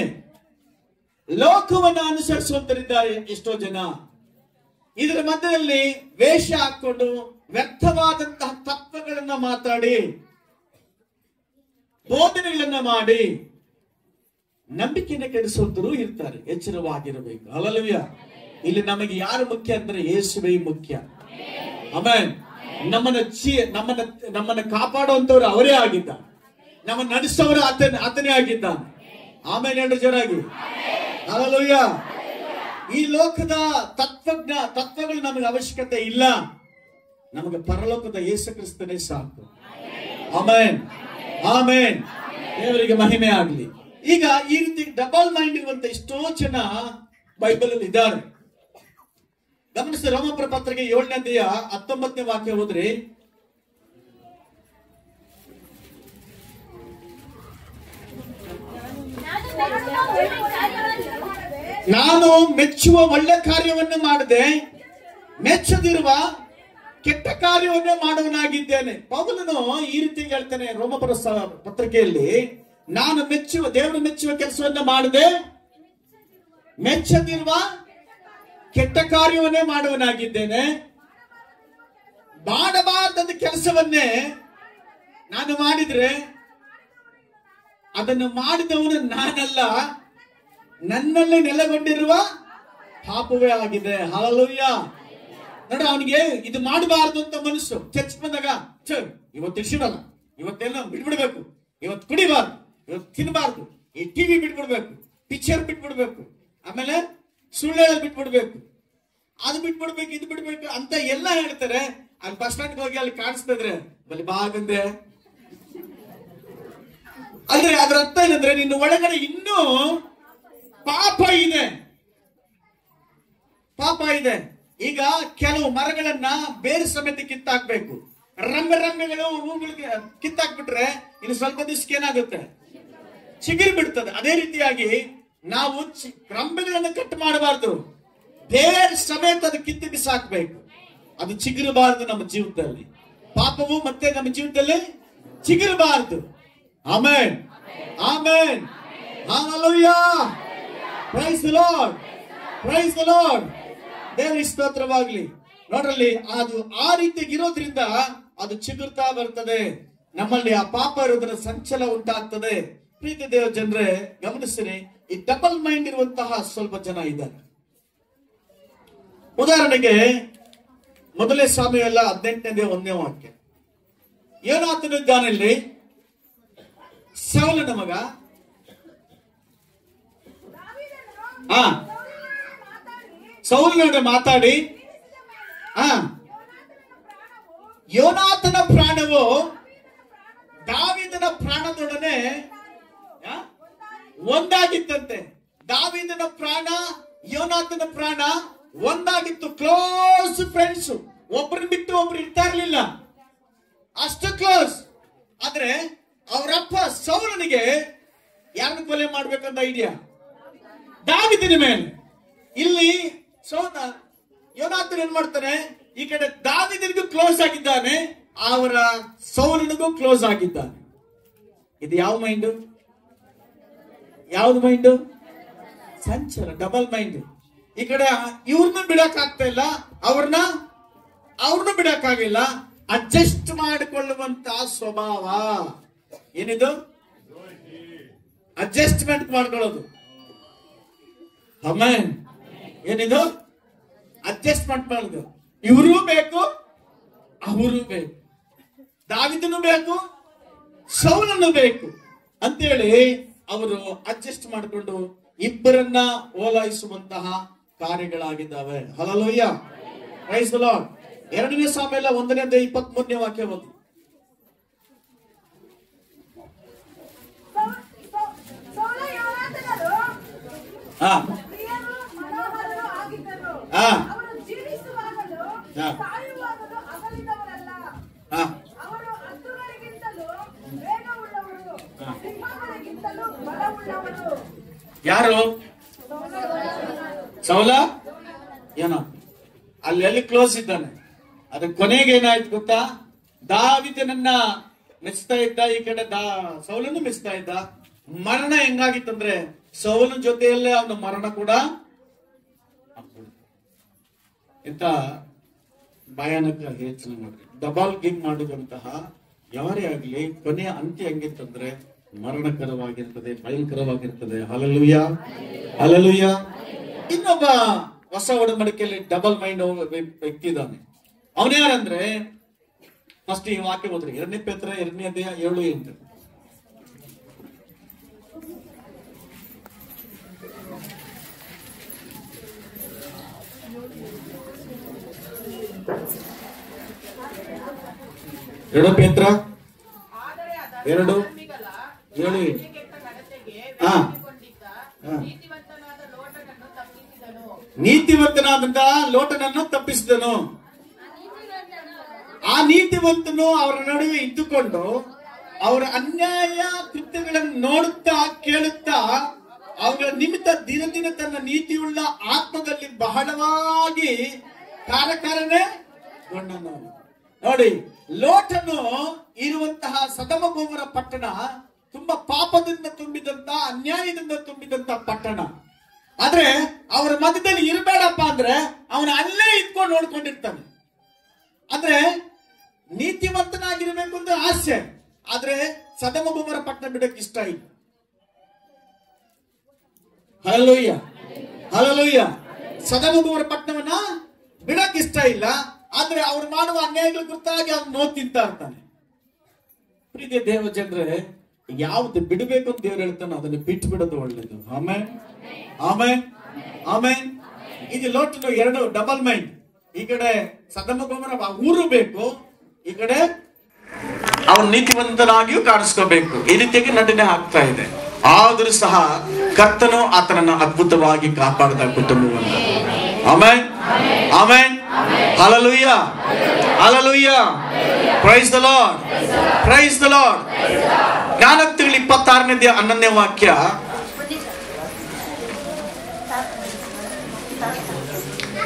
ಲೋಕವನ್ನು ಅನುಸರಿಸುವಂತರಿದ್ದಾರೆ ಎಷ್ಟೋ ಜನ. ಇದರ ಮಧ್ಯದಲ್ಲಿ ವೇಷ ಹಾಕೊಂಡು ವ್ಯರ್ಥವಾದಂತಹ ತತ್ವಗಳನ್ನ ಮಾತಾಡಿ, ಬೋಧನೆಗಳನ್ನ ಮಾಡಿ ನಂಬಿಕೆಯನ್ನು ಕೆಡಿಸುವಂತರು ಇರ್ತಾರೆ. ಎಚ್ಚರವಾಗಿರಬೇಕು. ಹಲ್ಲೆಲೂಯಾ. ಇಲ್ಲಿ ನಮಗೆ ಯಾರು ಮುಖ್ಯ ಅಂದ್ರೆ ಯೇಸುವೇ ಮುಖ್ಯ. ಆಮೆನ್. ನಮ್ಮನ್ನ ಕಾಪಾಡುವಂತವ್ರು ಅವರೇ ಆಗಿದ್ದಾನೆ, ನಮ್ಮನ್ನ ನಡೆಸೋರು ಆತನೇ ಆಗಿದ್ದಾನೆ. ಆಮೇಲೆ ಎರಡು ಜೋರಾಗಿ ಹಲ್ಲೆಲೂಯಾ. ಈ ಲೋಕದ ತತ್ವಗಳು ನಮಗೆ ಅವಶ್ಯಕತೆ ಇಲ್ಲ. ನಮಗೆ ಪರಲೋಕದ ಯೇಸು ಕ್ರಿಸ್ತನೇ ಸಾಕು. Amen, amen. ದೇವರಿಗೆ ಮಹಿಮೆ ಆಗಲಿ. ಈಗ ಈ ರೀತಿ ಡಬಲ್ ಮೈಂಡ್ ಇರುವಂತ ಎಷ್ಟೋ ಜನ ಬೈಬಲ್ ಅಲ್ಲಿ ಇದ್ದಾರೆ. ಗಮನಿಸಿ, ರೋಮಪುರ ಪತ್ರಿಕೆ 7ನೇ ಅಧ್ಯಾಯ 19ನೇ ವಾಕ್ಯ ಹೋದ್ರಿ. ನಾನು ಮೆಚ್ಚುವ ಒಳ್ಳೆ ಕಾರ್ಯವನ್ನು ಮಾಡದೆ ಮೆಚ್ಚದಿರುವ ಕೆಟ್ಟ ಕಾರ್ಯವನ್ನೇ ಮಾಡುವನಾಗಿದ್ದೇನೆ. ಪೌಲನು ಈ ರೀತಿ ಹೇಳ್ತಾನೆ ರೋಮಪುರ ಪತ್ರಿಕೆಯಲ್ಲಿ, ನಾನು ದೇವರು ಮೆಚ್ಚುವ ಕೆಲಸವನ್ನ ಮಾಡದೆ ಮೆಚ್ಚದಿರುವ ಕೆಟ್ಟ ಕಾರ್ಯವನ್ನೇ ಮಾಡುವನಾಗಿದ್ದೇನೆ. ಮಾಡಬಾರ್ದಂತ ಕೆಲಸವನ್ನೇ ನಾನು ಮಾಡಿದ್ರೆ ಅದನ್ನು ಮಾಡಿದವನು ನಾನಲ್ಲ, ನನ್ನಲ್ಲಿ ನೆಲೆಗೊಂಡಿರುವ ಪಾಪವೇ ಆಗಿದೆ. ಹಲ್ಲೆಲೂಯಾ. ನೋಡ್ರಿ, ಅವನಿಗೆ ಇದು ಮಾಡಬಾರ್ದು ಅಂತ ಮನಸ್ಸು. ಚರ್ಚ್ ಬಂದಾಗ ಇವತ್ತು ಇಡ್ಸಿಡಲ್ಲ, ಇವತ್ತೆಲ್ಲ ಬಿಟ್ಬಿಡ್ಬೇಕು, ಇವತ್ತು ಕುಡಿಬಾರ್ದು, ಇವತ್ತು ತಿನ್ಬಾರ್ದು, ಈ ಟಿವಿ ಬಿಟ್ಬಿಡ್ಬೇಕು, ಪಿಕ್ಚರ್ ಬಿಟ್ಬಿಡ್ಬೇಕು, ಆಮೇಲೆ ಸುಳ್ಳು ಹೇಳೋದು ಬಿಟ್ಬಿಡ್ಬೇಕು, ಅದು ಬಿಟ್ಬಿಡ್ಬೇಕು, ಇದು ಬಿಡ್ಬೇಕು ಅಂತ ಎಲ್ಲ ಹೇಳ್ತಾರೆ. ಅಲ್ಲಿ ಬಸ್ ಸ್ಟ್ಯಾಂಡ್ ಹೋಗಿ ಅಲ್ಲಿ ಕಾಣಿಸ್ತಿದ್ರೆ ಬಲಿ ಬಾಗಂದ್ರೆ ಅಂದ್ರೆ ಅದ್ರ ಅರ್ಥ ಏನಂದ್ರೆ ನಿನ್ನ ಒಳಗಡೆ ಇನ್ನೂ ಪಾಪ ಇದೆ, ಪಾಪ ಇದೆ. ಈಗ ಕೆಲವು ಮರಗಳನ್ನ ಬೇರೆ ಸಮೇತ ಕಿತ್ತಾಕ್ಬೇಕು. ರಂಬೆಗಳು ಹೂಗಳಿಗೆ ಕಿತ್ತಾಕ್ಬಿಟ್ರೆ ಇನ್ನು ಸ್ವಲ್ಪ ದಿವಸಕ್ಕೆ ಏನಾಗುತ್ತೆ, ಚಿಗುರು ಬಿಡ್ತದೆ. ಅದೇ ರೀತಿಯಾಗಿ ನಾವು ರಂಬೆಗಳನ್ನು ಕಟ್ ಮಾಡಬಾರ್ದು, ಬೇರೆ ಸಮೇತ ಅದು ಕಿತ್ತು ಬಿಸಾಕ್ಬೇಕು. ಅದು ಚಿಗುರಬಾರದು ನಮ್ಮ ಜೀವಿತದಲ್ಲಿ. ಪಾಪವು ಮತ್ತೆ ನಮ್ಮ ಜೀವಿತದಲ್ಲಿ ಚಿಗುರಬಾರದು. Amen, amen, hallelujah, praise the Lord, praise the Lord. ದೇವರಿಗೆ ಸ್ತೋತ್ರವಾಗಲಿ. ನೋಡ್ರಲ್ಲಿ, ಅದು ಆ ರೀತಿಯಾಗಿ ಇರೋದ್ರಿಂದ ಅದು ಚಿಗುರ್ತಾ ಬರ್ತದೆ. ನಮ್ಮಲ್ಲಿ ಆ ಪಾಪ ಇರೋದ್ರ ಸಂಚಲ ಉಂಟಾಗ್ತದೆ. ಪ್ರೀತಿ ದೇವ ಜನರೇ, ಗಮನಿಸಿರಿ, ಈ ಡಬಲ್ ಮೈಂಡ್ ಇರುವಂತಹ ಸ್ವಲ್ಪ ಜನ ಇದ್ದಾರೆ. ಉದಾಹರಣೆಗೆ ಮೊದಲೇ ಸಾಮುವೇಲ 18ನೇ 1ನೇ ವಾಕ್ಯ. ಯೋನಾತನಿದ್ದಾನಲ್ಲಿ ಸೌಲನ ಮಗ, ಸೌಲನೊಡನೆ ಮಾತಾಡಿ, ಯೋನಾತನ ಪ್ರಾಣವು ದಾವೀದನ ಪ್ರಾಣದೊಡನೆ ಒಂದಾಗಿತ್ತಂತೆ. ದಾವೀದನ ಪ್ರಾಣ, ಯೋನಾತನ ಪ್ರಾಣ ಒಂದಾಗಿತ್ತು. ಕ್ಲೋಸ್ ಫ್ರೆಂಡ್ಸ್, ಒಬ್ಬರನ್ನ ಬಿಟ್ಟು ಒಬ್ರು ಇರ್ತಾ ಇರ್ಲಿಲ್ಲ, ಅಷ್ಟು ಕ್ಲೋಸ್. ಆದ್ರೆ ಅವರಪ್ಪ ಸೌಲನಿಗೆ ಯಾರನ್ನ ಕೊಲೆ ಮಾಡ್ಬೇಕಂತ ಐಡಿಯಾ, ದಾವೀದನ ಮೇಲೆ. ಇಲ್ಲಿ ಯೋನಾತನ್ ಏನ್ ಮಾಡ್ತಾನೆ, ಈ ಕಡೆ ದಾವೀದನಿಗೂ ಕ್ಲೋಸ್ ಆಗಿದ್ದಾನೆ, ಅವರ ಸೌಲನಿಗೂ ಕ್ಲೋಸ್ ಆಗಿದ್ದಾನೆ. ಇದು ಯಾವ ಮೈಂಡು? ಯಾವ್ದು ಮೈಂಡು? ಸಂಚಲ, double mind. ಈ ಕಡೆ ಇವ್ರನ್ನ ಬಿಡಕ್ ಆಗ್ತಾ ಇಲ್ಲ, ಅವ್ರನ್ನ ಬಿಡಕ್ಕಾಗಿಲ್ಲ. ಅಡ್ಜಸ್ಟ್ ಮಾಡಿಕೊಳ್ಳುವಂತ ಸ್ವಭಾವ ಏನಿದು? ಅಡ್ಜಸ್ಟ್ಮೆಂಟ್ ಮಾಡ್ಕೊಳ್ಳೋದು. ಆಮೆನ್. ಏನಿದು? ಅಡ್ಜಸ್ಟ್ಮೆಂಟ್ ಮಾಡೋದು. ಇವರು ಬೇಕು, ಅವರು ಬೇಕು, ದಾವೀದನು ಬೇಕು, ಸೌಲನು ಬೇಕು ಅಂತೇಳಿ ಅವರು ಅಡ್ಜಸ್ಟ್ ಮಾಡಿಕೊಂಡು ಇಬ್ಬರನ್ನ ಓಲೈಸುವಂತಹ ಕಾರ್ಯಗಳಾಗಿದ್ದಾವೆ. Hallelujah, praise the Lord. 2ನೇ ಸಾಮುವೇಲ 1:23 ವಾಕ್ಯ ಓದಿ. ಯಾರು? ಸೌಲ, ಏನೋ ಅಲ್ಲಿ ಕ್ಲೋಸ್ ಇದ್ದಾನೆ. ಅದ್ರ ಕೊನೆಗೆ ಏನಾಯ್ತು ಗೊತ್ತಾ? ದಾವೀದನನ್ನ ಮೆಚ್ತಾ ಇದ್ದ, ಈ ಕಡೆ ಸೌಲನ್ನು ಮೆಚ್ತಾ ಇದ್ದ. ಮರಣ ಹೆಂಗಾಗಿತ್ತಂದ್ರೆ ಸೌಲನ ಜೊತೆಯಲ್ಲೇ ಅವನ ಮರಣ ಕೂಡ. ಇಂತ ಭಯಾನಕ ಯೋಚನೆ ಮಾಡ್ರಿ. ಡಬಲ್ ಗಿಂಗ್ ಮಾಡುವಂತಹ ಯಾರೇ ಆಗ್ಲಿ ಕೊನೆಯ ಅಂತ್ಯ ಹೆಂಗಿತ್ತಂದ್ರೆ ಮರಣಕರವಾಗಿರ್ತದೆ, ಭಯಂಕರವಾಗಿರ್ತದೆ. Hallelujah, hallelujah. ಇನ್ನೊಬ್ಬ ಹೊಸ ಒಡಂಬಡಿಕೆಯಲ್ಲಿ ಡಬಲ್ ಮೈಂಡ್ ವ್ಯಕ್ತಿ ಇದ್ದಾನೆ. ಅವನ್ಯಾರಂದ್ರೆ ಫಸ್ಟ್ ಈ ವಾಕ್ಯ ಓದ್ರಿ. 2 ಪೇತ್ರ 2ನೇ ಅಧ್ಯಾಯ 7-8. ಪೇತ್ರ 2:7. ನೀತಿವಂತನಾದಂತ ಲೋಟನನ್ನು ತಪ್ಪಿಸಿದನು. ಆ ನೀತಿವಂತನು ಅವರ ನಡುವೆ ಇದ್ದುಕೊಂಡು ಅವರ ಅನ್ಯಾಯ ಕೃತ್ಯಗಳನ್ನು ನೋಡುತ್ತಾ ಕೇಳುತ್ತಾ ಅವರ ನಿಮಿತ್ತ ದಿನ ದಿನ ತನ್ನ ನೀತಿಯುಳ್ಳ ಆತ್ಮದಲ್ಲಿ ಬಹಳವಾಗಿ ಕಾರ್ಯಕಾರನೇ ಗೊಂಡನು. ನೋಡಿ, ಲೋಟನು ಇರುವಂತಹ ಸದಮ ಗೋಮರ ಪಟ್ಟಣ ತುಂಬಾ ಪಾಪದಿಂದ ತುಂಬಿದಂತ, ಅನ್ಯಾಯದಿಂದ ತುಂಬಿದಂತ ಪಟ್ಟಣ. ಆದ್ರೆ ಅವರ ಮಧ್ಯದಲ್ಲಿ ಇರಬೇಡಪ್ಪ ಅಂದ್ರೆ ಅವನ ಅಲ್ಲೇ ಇದ್ಕೊಂಡು ನೋಡ್ಕೊಂಡಿರ್ತಾನೆ. ಆದ್ರೆ ನೀತಿವಂತನಾಗಿರ್ಬೇಕು ಅಂತ ಆಸೆ, ಆದ್ರೆ ಸದಮ ಗೋಮರ ಪಟ್ಟಣ ಬಿಡಕ್ಕೆ ಇಷ್ಟ ಇಲ್ಲ. Hallelujah, hallelujah. ಸದಮ ಗೋಮರ ಪಟ್ಟಣವನ್ನ ಬಿಡಕ್ ಇಷ್ಟ ಇಲ್ಲ, ಆದ್ರೆ ಅವ್ರು ಮಾಡುವ ಅನ್ಯಾಯಗಳ ಕುರಿತಾಗಿ ಅವ್ನು ನೋವು ತಿಂತಾ ಇರ್ತಾನೆ. ಪ್ರೀತಿಯ ದೇವ ಜನರೇ, ಯಾವ್ದು ಬಿಡಬೇಕು ಅಂತ ದೇವ್ರು ಹೇಳ್ತಾನೆ ಅದನ್ನು ಬಿಟ್ಟು ಬಿಡೋದು ಒಳ್ಳೇದು. ಆಮೇಲೆ ಆಮೇಲೆ ಆಮೇಲೆ ಇದು ಲೋಟನು ಎರಡು ಡಬಲ್ ಮೈಂಡ್. ಈ ಕಡೆ ಸದಮ ಗೊಮರ ಊರು ಬೇಕು, ಈ ಕಡೆ ಅವನು ನೀತಿವಂತನಾಗಿಯೂ ಕಾಣಿಸ್ಕೋಬೇಕು. ಈ ರೀತಿಯಾಗಿ ನಟನೆ ಆಗ್ತಾ ಇದೆ. ಆದರೂ ಸಹ ಕರ್ತನು ಆತನನ್ನು ಅದ್ಭುತವಾಗಿ ಕಾಪಾಡಿದ ಕುಟುಂಬವನ್ನು. Amen amen hallelujah hallelujah. Praise the Lord praise the Lord. ಜ್ಞಾನೋಕ್ತಿಗಳು 26ನೇ 11ನೇ ವಾಕ್ಯ.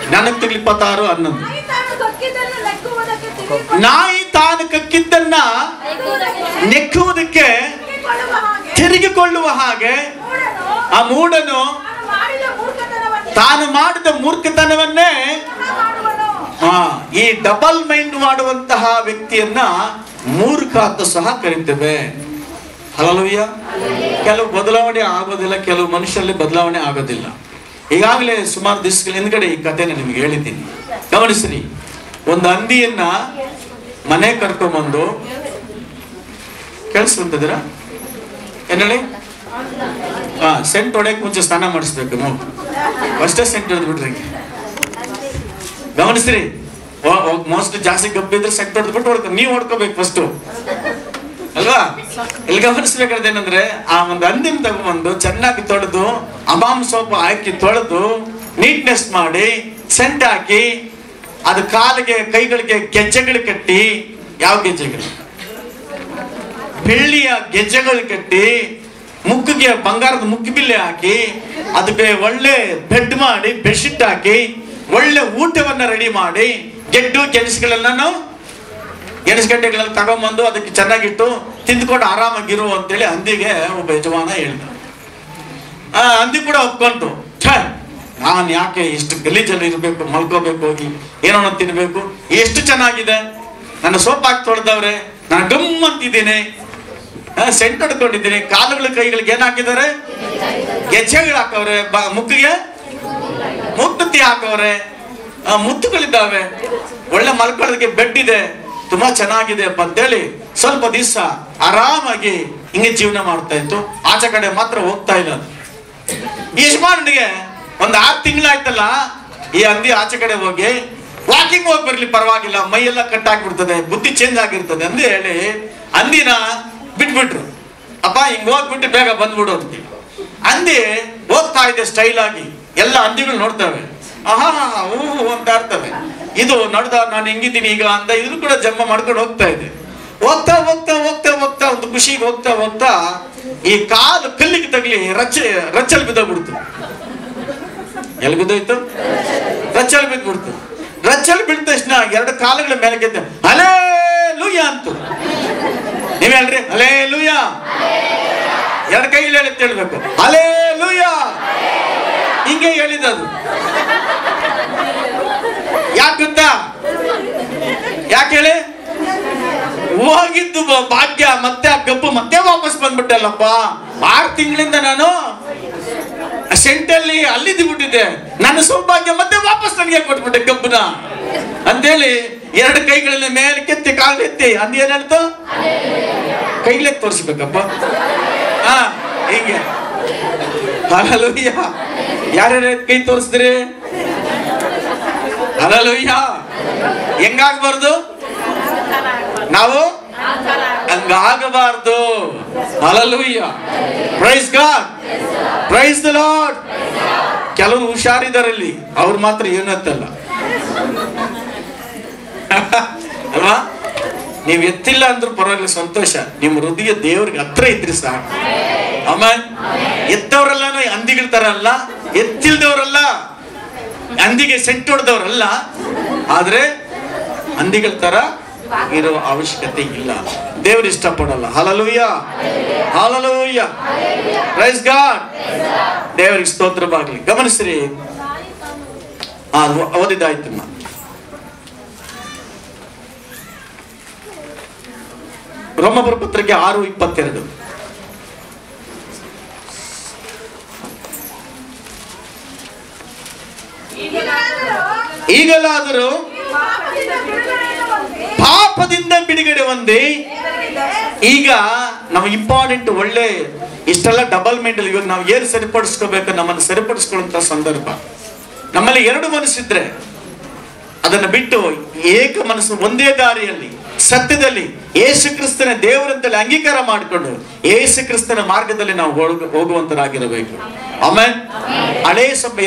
ಜ್ಞಾನೋಕ್ತಿಗಳು 26:11. ನಾಯಿ ತಾನು ಕಕ್ಕಿದ್ದನ್ನ ನೆಕ್ಕುವುದಕ್ಕೆ ತಿರುಗಿಕೊಳ್ಳುವ ಹಾಗೆ ಆ ಮೂಢನು ತಾನು ಮಾಡಿದ ಮೂರ್ಖತನವನ್ನೇ. ಈ ಡಬಲ್ ಮೈಂಡ್ ಮಾಡುವಂತಹ ವ್ಯಕ್ತಿಯನ್ನ ಮೂರ್ಖ ಅಂತ ಸಹ ಕರೀತೇವೆ. ಹಲ್ಲೆಲೂಯ. ಕೆಲವು ಬದಲಾವಣೆ ಆಗೋದಿಲ್ಲ, ಕೆಲವು ಮನುಷ್ಯರಲ್ಲಿ ಬದಲಾವಣೆ ಆಗೋದಿಲ್ಲ. ಈಗಾಗಲೇ ಸುಮಾರು ದಿವಸಗಳ ಹಿಂದ್ಗಡೆ ಈ ಕಥೆನ ನಿಮ್ಗೆ ಹೇಳಿದ್ದೀನಿ, ಗಮನಿಸ್ರಿ. ಒಂದು ಹಂದಿಯನ್ನ ಮನೆ ಕರ್ಕೊಂಡ್ಬಂದು, ಕೇಳಿಸ್ಕೊಂತಿದ್ದೀರಾ ಏನ್ ಹೇಳಿ? ಸೆಂಟ್ ಹೊಡೆಯಕ್ ಮುಂಚೆ ಸ್ನಾನ ಮಾಡಿಸ್ಬೇಕು. ಫಸ್ಟೇ ಸೆಂಟ್ ಹೊಡೆದು ಬಿಟ್ರಿ. ಗಮನಿಸ್ರಿ, ಮೋಸ್ಟ್ಲಿ ಜಾಸ್ತಿ ಗಬ್ಬಿದ್ರೆ ಸೆಂಟ್ ಹೊಡೆದ್ಬಿಟ್ಟು ನೀವು ಹೊಡ್ಕೋಬೇಕು ಫಸ್ಟ್ ಅಲ್ವಾ? ಇಲ್ಲಿ ಗಮನಿಸ್ಬೇಕಾದ್ರೆ ಏನಂದ್ರೆ, ಆ ಒಂದು ಹಂದಿನ ತಗೊಂಡ್ಬಂದು ಚೆನ್ನಾಗಿ ತೊಳೆದು ಅಮಾಮ್ ಸೋಪು ಹಾಕಿ ತೊಳೆದು ನೀಟ್ನೆಸ್ ಮಾಡಿ ಸೆಂಟ್ ಹಾಕಿ ಅದು ಕಾಲಿಗೆ ಕೈಗಳಿಗೆ ಗೆಜ್ಜೆಗಳು ಕಟ್ಟಿ, ಯಾವ ಗೆಜ್ಜೆಗಳು? ಬೆಳ್ಳಿಯ ಗೆಜ್ಜೆಗಳು ಕಟ್ಟಿ, ಮುಕ್ಕಿಗೆ ಬಂಗಾರದ ಮುಕ್ಕಿಬಿಲ್ಲೆ ಹಾಕಿ, ಅದಕ್ಕೆ ಒಳ್ಳೆ ಬೆಡ್ ಮಾಡಿ ಬೆಡ್ಶೀಟ್ ಹಾಕಿ ಒಳ್ಳೆ ಊಟವನ್ನ ರೆಡಿ ಮಾಡಿ, ಗೆಡ್ಡು ಗೆಣಸುಗಳೆಲ್ಲ ಗೆಣಸುಗಡ್ಡೆಗಳಲ್ಲಿ ತಗೊಂಡ್ಬಂದು ಅದಕ್ಕೆ ಚೆನ್ನಾಗಿಟ್ಟು ತಿಂದ್ಕೊಂಡು ಆರಾಮಾಗಿರು ಅಂತೇಳಿ ಹಂದಿಗೆ ಒಬ್ಬ ಯಜಮಾನ ಹೇಳಿದ. ಹಂದಿ ಕೂಡ ಒಪ್ಕೊಂತು, ನಾನು ಯಾಕೆ ಇಷ್ಟು ಗಲೀಜಲ್ಲಿ ಇರಬೇಕು, ಮಲ್ಕೋಬೇಕು, ಹೋಗಿ ಏನೋ ತಿನ್ಬೇಕು, ಎಷ್ಟು ಚೆನ್ನಾಗಿದೆ, ನನ್ನ ಸೋಪ್ ಹಾಕಿ ತೊಳೆದವ್ರೆ, ನಾನು ಗಮ್ ಅಂತಿದ್ದೀನಿ, ಸೆಂಟ್ ಹೊಡ್ಕೊಂಡಿದ್ದೀನಿ, ಕಾಲುಗಳ ಕೈಗಳಿಗೆ ಏನ್ ಹಾಕಿದ್ದಾರೆ? ಗೆಜ್ಜೆಗಳು ಹಾಕವ್ರೆ, ಮುಕ್ಕಿಗೆ ಮುತ್ತುತ್ತಿ ಹಾಕವ್ರೆ, ಮುತ್ತುಗಳಿದ್ದಾವೆ, ಒಳ್ಳೆ ಮಲ್ಕೊಳ್ಳೋದಕ್ಕೆ ಬೆಡ್ ಇದೆ, ತುಂಬಾ ಚೆನ್ನಾಗಿದೆ ಅಪ್ಪ ಅಂತೇಳಿ ಸ್ವಲ್ಪ ದಿವಸ ಆರಾಮಾಗಿ ಹಿಂಗೆ ಜೀವನ ಮಾಡ್ತಾ ಇತ್ತು. ಆಚೆ ಕಡೆ ಮಾತ್ರ ಹೋಗ್ತಾ ಇಲ್ಲ. ಯಜಮಾನಿಗೆ ಒಂದು 6 ತಿಂಗಳಾಯ್ತಲ್ಲ, ಈ ಹಂದಿ ಆಚೆ ಕಡೆ ಹೋಗಿ ವಾಕಿಂಗ್ ಹೋಗಿ ಬರ್ಲಿ ಪರವಾಗಿಲ್ಲ, ಮೈಯೆಲ್ಲ ಕಟ್ಟಾಕ್ಬಿಡ್ತದೆ, ಬುದ್ಧಿ ಚೇಂಜ್ ಆಗಿರ್ತದೆ ಅಂತ ಹೇಳಿ ಹಂದಿನ ಬಿಟ್ಬಿಟ್ರು. ಅಪ್ಪ ಹಿಂಗ್ ಹೋಗ್ಬಿಟ್ಟು ಬೇಗ ಬಂದ್ಬಿಡು ಅಂತ. ಹಂದಿ ಹೋಗ್ತಾ ಇದೆ ಸ್ಟೈಲ್ ಆಗಿ, ಎಲ್ಲ ಹಂದಿಗಳು ನೋಡ್ತವೆ, ಆಹಾ ಹೂ ಅಂತ ಇರ್ತವೆ. ಇದು ನೋಡ್ದ ನಾನು ಹೆಂಗಿದ್ದೀನಿ ಈಗ ಅಂತ ಇದ್ರು ಕೂಡ ಜನ್ಮ ಮಾಡ್ಕೊಂಡು ಹೋಗ್ತಾ ಇದೆ. ಹೋಗ್ತಾ ಹೋಗ್ತಾ ಹೋಗ್ತಾ ಹೋಗ್ತಾ ಒಂದು ಖುಷಿಗೆ ಹೋಗ್ತಾ ಹೋಗ್ತಾ ಈ ಕಾಲು ಕಲ್ಲಿಗೆ ತಗಲಿ ರಚ್ಚಲ್ಲಿ ಬಿದ್ದೋಗ್ಬಿಡ್ತು. ಎಲ್ಲಿ ಬಿದ್ದೋಯ್ತು? ರಚ್ಚಲ್ಲಿ ಬಿದ್ದ್ಬಿಡ್ತು. ರಚ್ಚಲ್ಲಿ ಬಿದ್ದ ತಕ್ಷಣ 2 ಕಾಲುಗಳ ಮೇಲೆ ಗೆದ್ದ ಹಲ್ಲೆಲೂಯಾ ಅಂತು. ನೀವ್ ಹೇಳ್ರಿ ಹಲ್ಲೆಲೂಯಾ. 2 ಕೈಲಿ ಹೇಳಿ ಹೇಳ್ಬೇಕು, ಹಲ್ಲೆಲೂಯಾ. ಹಿಂಗೆ ಹೇಳಿದದು. ಯಾಕಂತ ಯಾಕೆ ಹೇಳಿ? ಹೋಗಿದ್ದು ಭಾಗ್ಯ ಮತ್ತೆ ಆ ಗಬ್ಬು ಮತ್ತೆ ವಾಪಸ್ ಬಂದ್ಬಿಟ್ಟಲ್ಲಪ್ಪ. 6 ತಿಂಗಳಿಂದ ನಾನು ಸೆಂಟಲ್ಲಿ ಅಲ್ಲಿದ್ದು ಬಿಟ್ಟಿದ್ದೆ, ನನ್ನ ಸೌಭಾಗ್ಯ ಮತ್ತೆ ವಾಪಸ್ ನನಗೆ ಕೊಟ್ಬಿಟ್ಟೆ ಗಬ್ಬನ ಅಂತೇಳಿ 2 ಕೈಗಳನ್ನ ಮೇಲೆ ಕೆತ್ತಿ ಕಾಲೆತ್ತಿ ಅಂದ್ ಏನ್ ಹೇಳ್ತು? ಕೈಲೇ ತೋರಿಸ್ಬೇಕಪ್ಪ. ಹೀಗೆ ಹಲ್ಲೆಲೂಯಾ. ಯಾರ್ಯಾರ ಕೈ ತೋರಿಸಿದ್ರಿ? ಹಲ್ಲೆಲೂಯಾ. ಹೆಂಗಾಗಬಾರ್ದು? ನಾವು ಹಂಗಾಗಬಾರ್ದು. Hallelujah. Praise God, praise the Lord. ಕೆಲವರು ಹುಷಾರಿದಾರಲ್ಲಿ, ಅವ್ರು ಮಾತ್ರ ಏನತ್ತಲ್ಲ ಅಲ್ವಾ? ನೀವ್ ಎತ್ತಿಲ್ಲ ಅಂದ್ರೂ ಪರವಾಗಿಲ್ಲ, ಸಂತೋಷ. ನಿಮ್ಮ ಹೃದಯ ದೇವ್ರಿಗೆ ಹತ್ರ ಇದ್ರಿ ಸಾಕು. ಆಮೇಲೆ ಎತ್ತವರೆಲ್ಲ ಹಂದಿಗಳ ತರ ಅಲ್ಲ, ಎತ್ತಿಲ್ದವ್ರಲ್ಲ, ಹಂದಿಗೆ ಸೆಂಟ್ ಹೊಡೆದವ್ರಲ್ಲ, ಆದ್ರೆ ಹಂದಿಗಳ ತರ ಇರೋ ಅವಶ್ಯಕತೆ ಇಲ್ಲ. ದೇವ್ರು ಇಷ್ಟಪಡಲ್ಲ. Hallelujah hallelujah. Praise god. ದೇವರಿಗೆ ಸ್ತೋತ್ರವಾಗಲಿ. ಗಮನಿಸ್ರಿ, ಓದಿದ್ದಾಯ್ತು. ರೋಮಪುರ ಪತ್ರಿಕೆ 6:22. ಈಗಲಾದರೂ ಪಾಪದಿಂದ ಬಿಡುಗಡೆ ಹೊಂದಿ. ಈಗ ನಾವು ಇಂಪಾರ್ಟೆಂಟ್, ಒಳ್ಳೆ ಇಷ್ಟೆಲ್ಲ ಡಬಲ್ ಮೈಂಡಲ್. ಇವಾಗ ನಾವು ಏನು ಸರಿಪಡಿಸ್ಕೋಬೇಕು, ನಮ್ಮನ್ನು ಸರಿಪಡಿಸ್ಕೊಳ್ಳುವಂತ ಸಂದರ್ಭ. ನಮ್ಮಲ್ಲಿ ಎರಡು ಮನಸ್ಸಿದ್ರೆ ಅದನ್ನು ಬಿಟ್ಟು ಏಕ ಮನಸ್ಸು, ಒಂದೇ ದಾರಿಯಲ್ಲಿ ಸತ್ಯದಲ್ಲಿ ಯೇಸು ಕ್ರಿಸ್ತನ ದೇವರಂತಲ್ಲಿ ಅಂಗೀಕಾರ ಮಾಡಿಕೊಂಡು ಯೇಸು ಕ್ರಿಸ್ತನ ಮಾರ್ಗದಲ್ಲಿ ನಾವು ಹೋಗುವಂತರಾಗಿರಬೇಕು. ಆಮೇಲೆ ಹಳೇ ಸ್ವಲ್ಪ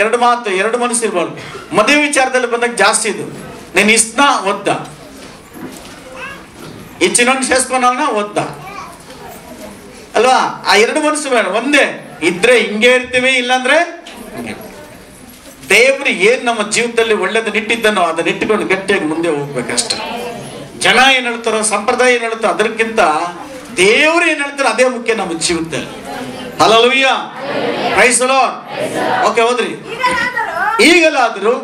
ಎರಡು ಮನಸ್ಸು ಇರ್ಬಾರ್ದು. ಮದುವೆ ವಿಚಾರದಲ್ಲಿ ಬಂದಾಗ ಜಾಸ್ತಿ ಇದು, నేను ఇస్తున్నా వద్దా, ఇచ్చినోని చేసుకున్నా వద్దా ಅಲ್ವಾ? ಆ ಎರಡು ಮನಸ್ಸು ಬೇಡ, ಒಂದೇ ಇದ್ರೆ ಹಿಂಗೆ ಇರ್ತೀವಿ, ಇಲ್ಲಾಂದ್ರೆ ದೇವರು ಏನ್ ನಮ್ಮ ಜೀವಿತದಲ್ಲಿ ಒಳ್ಳೇದನ್ನ ಇಟ್ಟಿದ್ದನೋ ಅದನ್ನ ಇಟ್ಟುಕೊಂಡು ಗಟ್ಟಿಯಾಗಿ ಮುಂದೆ ಹೋಗ್ಬೇಕಷ್ಟೆ. ಜನ ಏನ್ ಹೇಳ್ತಾರೋ, ಸಂಪ್ರದಾಯ ಏನ್ ಹೇಳ್ತಾರೋ ಅದಕ್ಕಿಂತ ದೇವರು ಏನ್ ಹೇಳ್ತಾರೋ ಅದೇ ಮುಖ್ಯ ನಮ್ಮ ಜೀವಿತದಲ್ಲಿ. Hallelujah, praise the lord. Okay, ಹೋದ್ರಿ. ಈಗಲಾದರೂ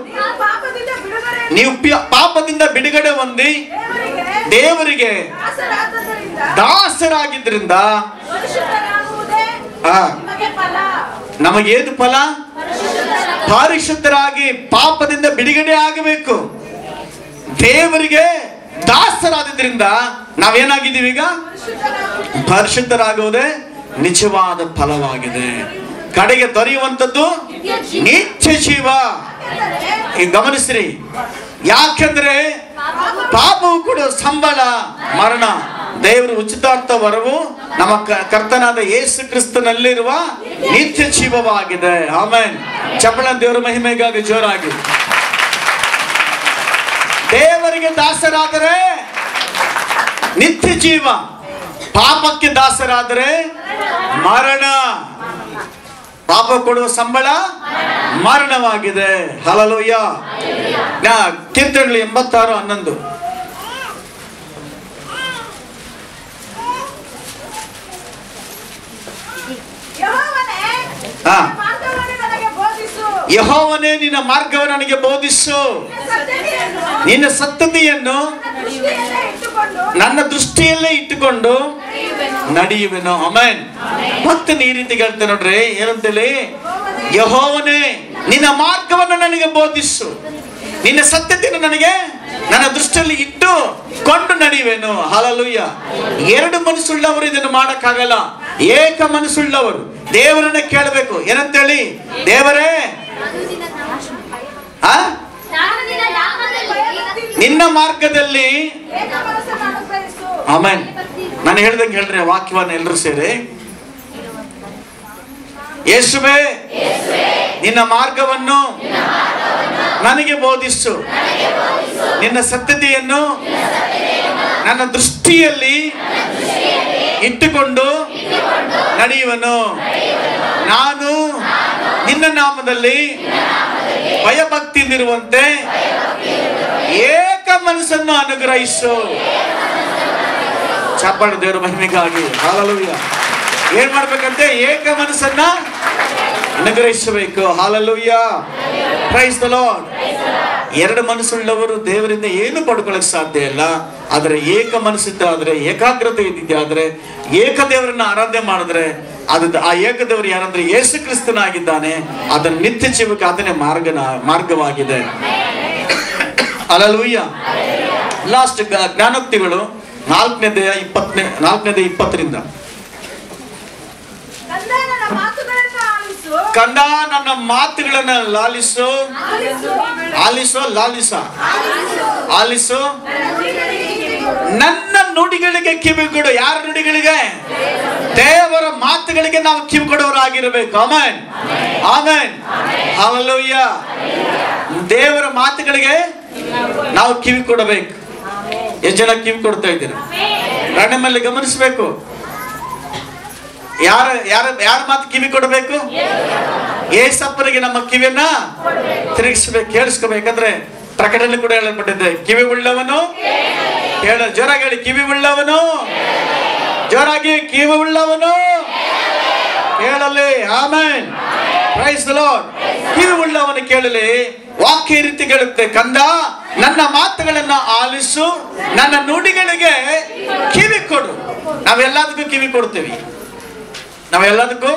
ನೀವು ಪಾಪದಿಂದ ಬಿಡುಗಡೆ ಹೊಂದಿ ದೇವರಿಗೆ ದಾಸರಾಗಿದ್ರಿಂದ ನಮಗೇನು ಫಲ? ಪರಿಶುದ್ಧರಾಗಿ ಪಾಪದಿಂದ ಬಿಡುಗಡೆ ಆಗಬೇಕು. ದೇವರಿಗೆ ದಾಸರಾದ್ರಿಂದ ನಾವೇನಾಗಿದ್ದೀವಿ? ಈಗ ಪರಿಶುದ್ಧರಾಗುವುದೇ ನಿಜವಾದ ಫಲವಾಗಿದೆ. ಕಡೆಗೆ ದೊರೆಯುವಂಥದ್ದು ನಿತ್ಯ ಜೀವ. ಈಗ ಗಮನಿಸ್ರಿ, ಯಾಕೆಂದ್ರೆ ಪಾಪವು ಕೂಡ ಸಂಬಳ ಮರಣ. ದೇವರು ಉಚಿತಾರ್ಥ ವರವು ನಮ್ಮ ಕರ್ತನಾದ ಯೇಸು ಕ್ರಿಸ್ತನಲ್ಲಿರುವ ನಿತ್ಯ ಜೀವವಾಗಿದೆ. ಆಮೆನ್. ಚಪ್ಪಳ ದೇವರ ಮಹಿಮೆಗಾಗಿ ಜೋರಾಗಿ. ದೇವರಿಗೆ ದಾಸರಾದರೆ ನಿತ್ಯ ಜೀವ, ಪಾಪಕ್ಕೆ ದಾಸರಾದರೆ ಮರಣ. ಪಾಪ ಕೊಡುವ ಸಂಬಳ ಮರಣವಾಗಿದೆ. ಹಲ್ಲೆಲೂಯಾ. ಕೀರ್ತನೆಗಳು 86:11. ಯೆಹೋವನೇ ನಿನ್ನ ಮಾರ್ಗವನ್ನು ನನಗೆ ಬೋಧಿಸು, ನಿನ್ನ ಸತ್ಯತೆಯನ್ನು ನನ್ನ ದೃಷ್ಟಿಯಲ್ಲೇ ಇಟ್ಟುಕೊಂಡು ನಡೆಯುವೆನು. ಆಮೆನ್. ಮತ್ತೆ ಈ ರೀತಿ ಹೇಳ್ತೇನೆ ನೋಡ್ರಿ, ಏನಂತೇಳಿ? ಯೆಹೋವನೇ ನಿನ್ನ ಮಾರ್ಗವನ್ನು ನನಗೆ ಬೋಧಿಸು, ನಿನ್ನ ಸತ್ಯತೆಯನ್ನು ನನಗೆ ನನ್ನ ದೃಷ್ಟಿಯಲ್ಲಿ ಇಟ್ಟುಕೊಂಡು ನಡೆಯುವೆನು. ಹಲ್ಲೆಲೂಯಾ. ಎರಡು ಮನಸ್ಸುಳ್ಳವರು ಇದನ್ನು ಮಾಡಕ್ಕಾಗಲ್ಲ. ಏಕ ಮನಸ್ಸುಳ್ಳವರು ದೇವರನ್ನ ಕೇಳಬೇಕು. ಏನಂತೇಳಿ? ದೇವರೇ, ನಿನ್ನ ಮಾರ್ಗದಲ್ಲಿ. ಆಮೆನ್. ನಾನು ಹೇಳ್ದಂಗೆ ಹೇಳ್ರಿ ವಾಕ್ಯವನ್ನ ಎಲ್ಲರೂ ಸೇರಿ. ಯೇಸುವೇ, ನಿನ್ನ ಮಾರ್ಗವನ್ನು ನನಗೆ ಬೋಧಿಸು, ನಿನ್ನ ಸತ್ಯತೆಯನ್ನು ನನ್ನ ದೃಷ್ಟಿಯಲ್ಲಿ ಇಟ್ಟುಕೊಂಡು ನಡೆಯುವನು. ನಾನು ನಿನ್ನ ನಾಮದಲ್ಲಿ ಭಯಭಕ್ತಿಯಿಂದಿರುವಂತೆ ಏಕ ಮನಸ್ಸನ್ನು ಅನುಗ್ರಹಿಸು. ಚಾಪಾಡು ದೇವರ ಮಹಿಮೆಗಾಗಿ. ಹಲ್ಲೆಲೂಯಾ. ಏನ್ ಮಾಡ್ಬೇಕಂತೆ? ಏಕ ಮನಸ್ಸನ್ನ ಅನುಗ್ರಹಿಸಬೇಕು. ಹಲ್ಲೆಲೂಯಾ. Praise the lord. ಎರಡು ಮನಸ್ಸುಳ್ಳವರು ದೇವರಿಂದ ಏನು ಪಡ್ಕೊಳ್ಳಕ್ ಸಾಧ್ಯ ಇಲ್ಲ. ಆದ್ರೆ ಏಕ ಮನಸ್ಸಿದ್ದಾದ್ರೆ, ಏಕಾಗ್ರತೆ ಇದ್ದಿದ್ದಾದ್ರೆ, ಏಕ ದೇವರನ್ನ ಆರಾಧನೆ ಮಾಡಿದ್ರೆ ಆ ಏಕದೇವರು ಯಾರಂದ್ರೆ ಯೇಸು ಕ್ರಿಸ್ತನಾಗಿದ್ದಾನೆ. ಅದನ್ನ ನಿತ್ಯ ಜೀವಕ್ಕೆ ಅದನ್ನೇ ಮಾರ್ಗವಾಗಿದೆ. ಹಲ್ಲೆಲೂಯಾ. ಲಾಸ್ಟ್ ಜ್ಞಾನೋಕ್ತಿಗಳು 4:20. ಕಂದ ನನ್ನ ಮಾತುಗಳನ್ನ ಲಾಲಿಸು, ಆಲಿಸು, ನನ್ನ ನುಡಿಗಳಿಗೆ ಕಿವಿಗೊಡು. ಯಾರ ನುಡಿಗಳಿಗೆ? ದೇವರ ಮಾತುಗಳಿಗೆ ನಾವು ಕಿವಿ ಕೊಡೋರಾಗಿರಬೇಕು. Amen, amen, hallelujah. ದೇವರ ಮಾತುಗಳಿಗೆ ನಾವು ಕಿವಿ ಕೊಡಬೇಕು. ಎಷ್ಟು ಜನ ಕಿವಿ ಕೊಡ್ತಾ ಇದ್ದೀರಾ? ನನ್ನ ಮೇಲೆ ಗಮನಿಸಬೇಕು. ಯಾರ ಮಾತು ಕಿವಿ ಕೊಡಬೇಕು? ಏಸಪ್ಪನಿಗೆ ನಮ್ಮ ಕಿವಿಯನ್ನ ತಿರುಗಿಸ್ಬೇಕು, ಕೇಳಿಸ್ಕೋಬೇಕಂದ್ರೆ ಪ್ರಕಟಣೆ ಕೂಡ ಹೇಳಲ್ಪಟ್ಟಿದೆ. ಕಿವಿ ಉಳ್ಳವನು ಜೋರಾಗಿ ಹೇಳಿ, ಕಿವಿ ಉಳ್ಳವನು ಜೋರಾಗಿ, ಕಿವಿ ಉಳ್ಳವನು ಕೇಳಲಿ. ಆಮೆನ್. Praise the Lord. ಕಿವಿ ಉಳ್ಳವನು ಕೇಳಲಿ. ವಾಕ್ಯ ರೀತಿ ಹೇಳುತ್ತೆ, ಕಂದ ನನ್ನ ಮಾತುಗಳನ್ನ ಆಲಿಸು, ನನ್ನ ನುಡಿಗಳಿಗೆ ಕಿವಿ ಕೊಡು. ನಾವೆಲ್ಲದಕ್ಕೂ ಕಿವಿ ಕೊಡ್ತೀವಿ, ನಾವೆಲ್ಲದಕ್ಕೂ.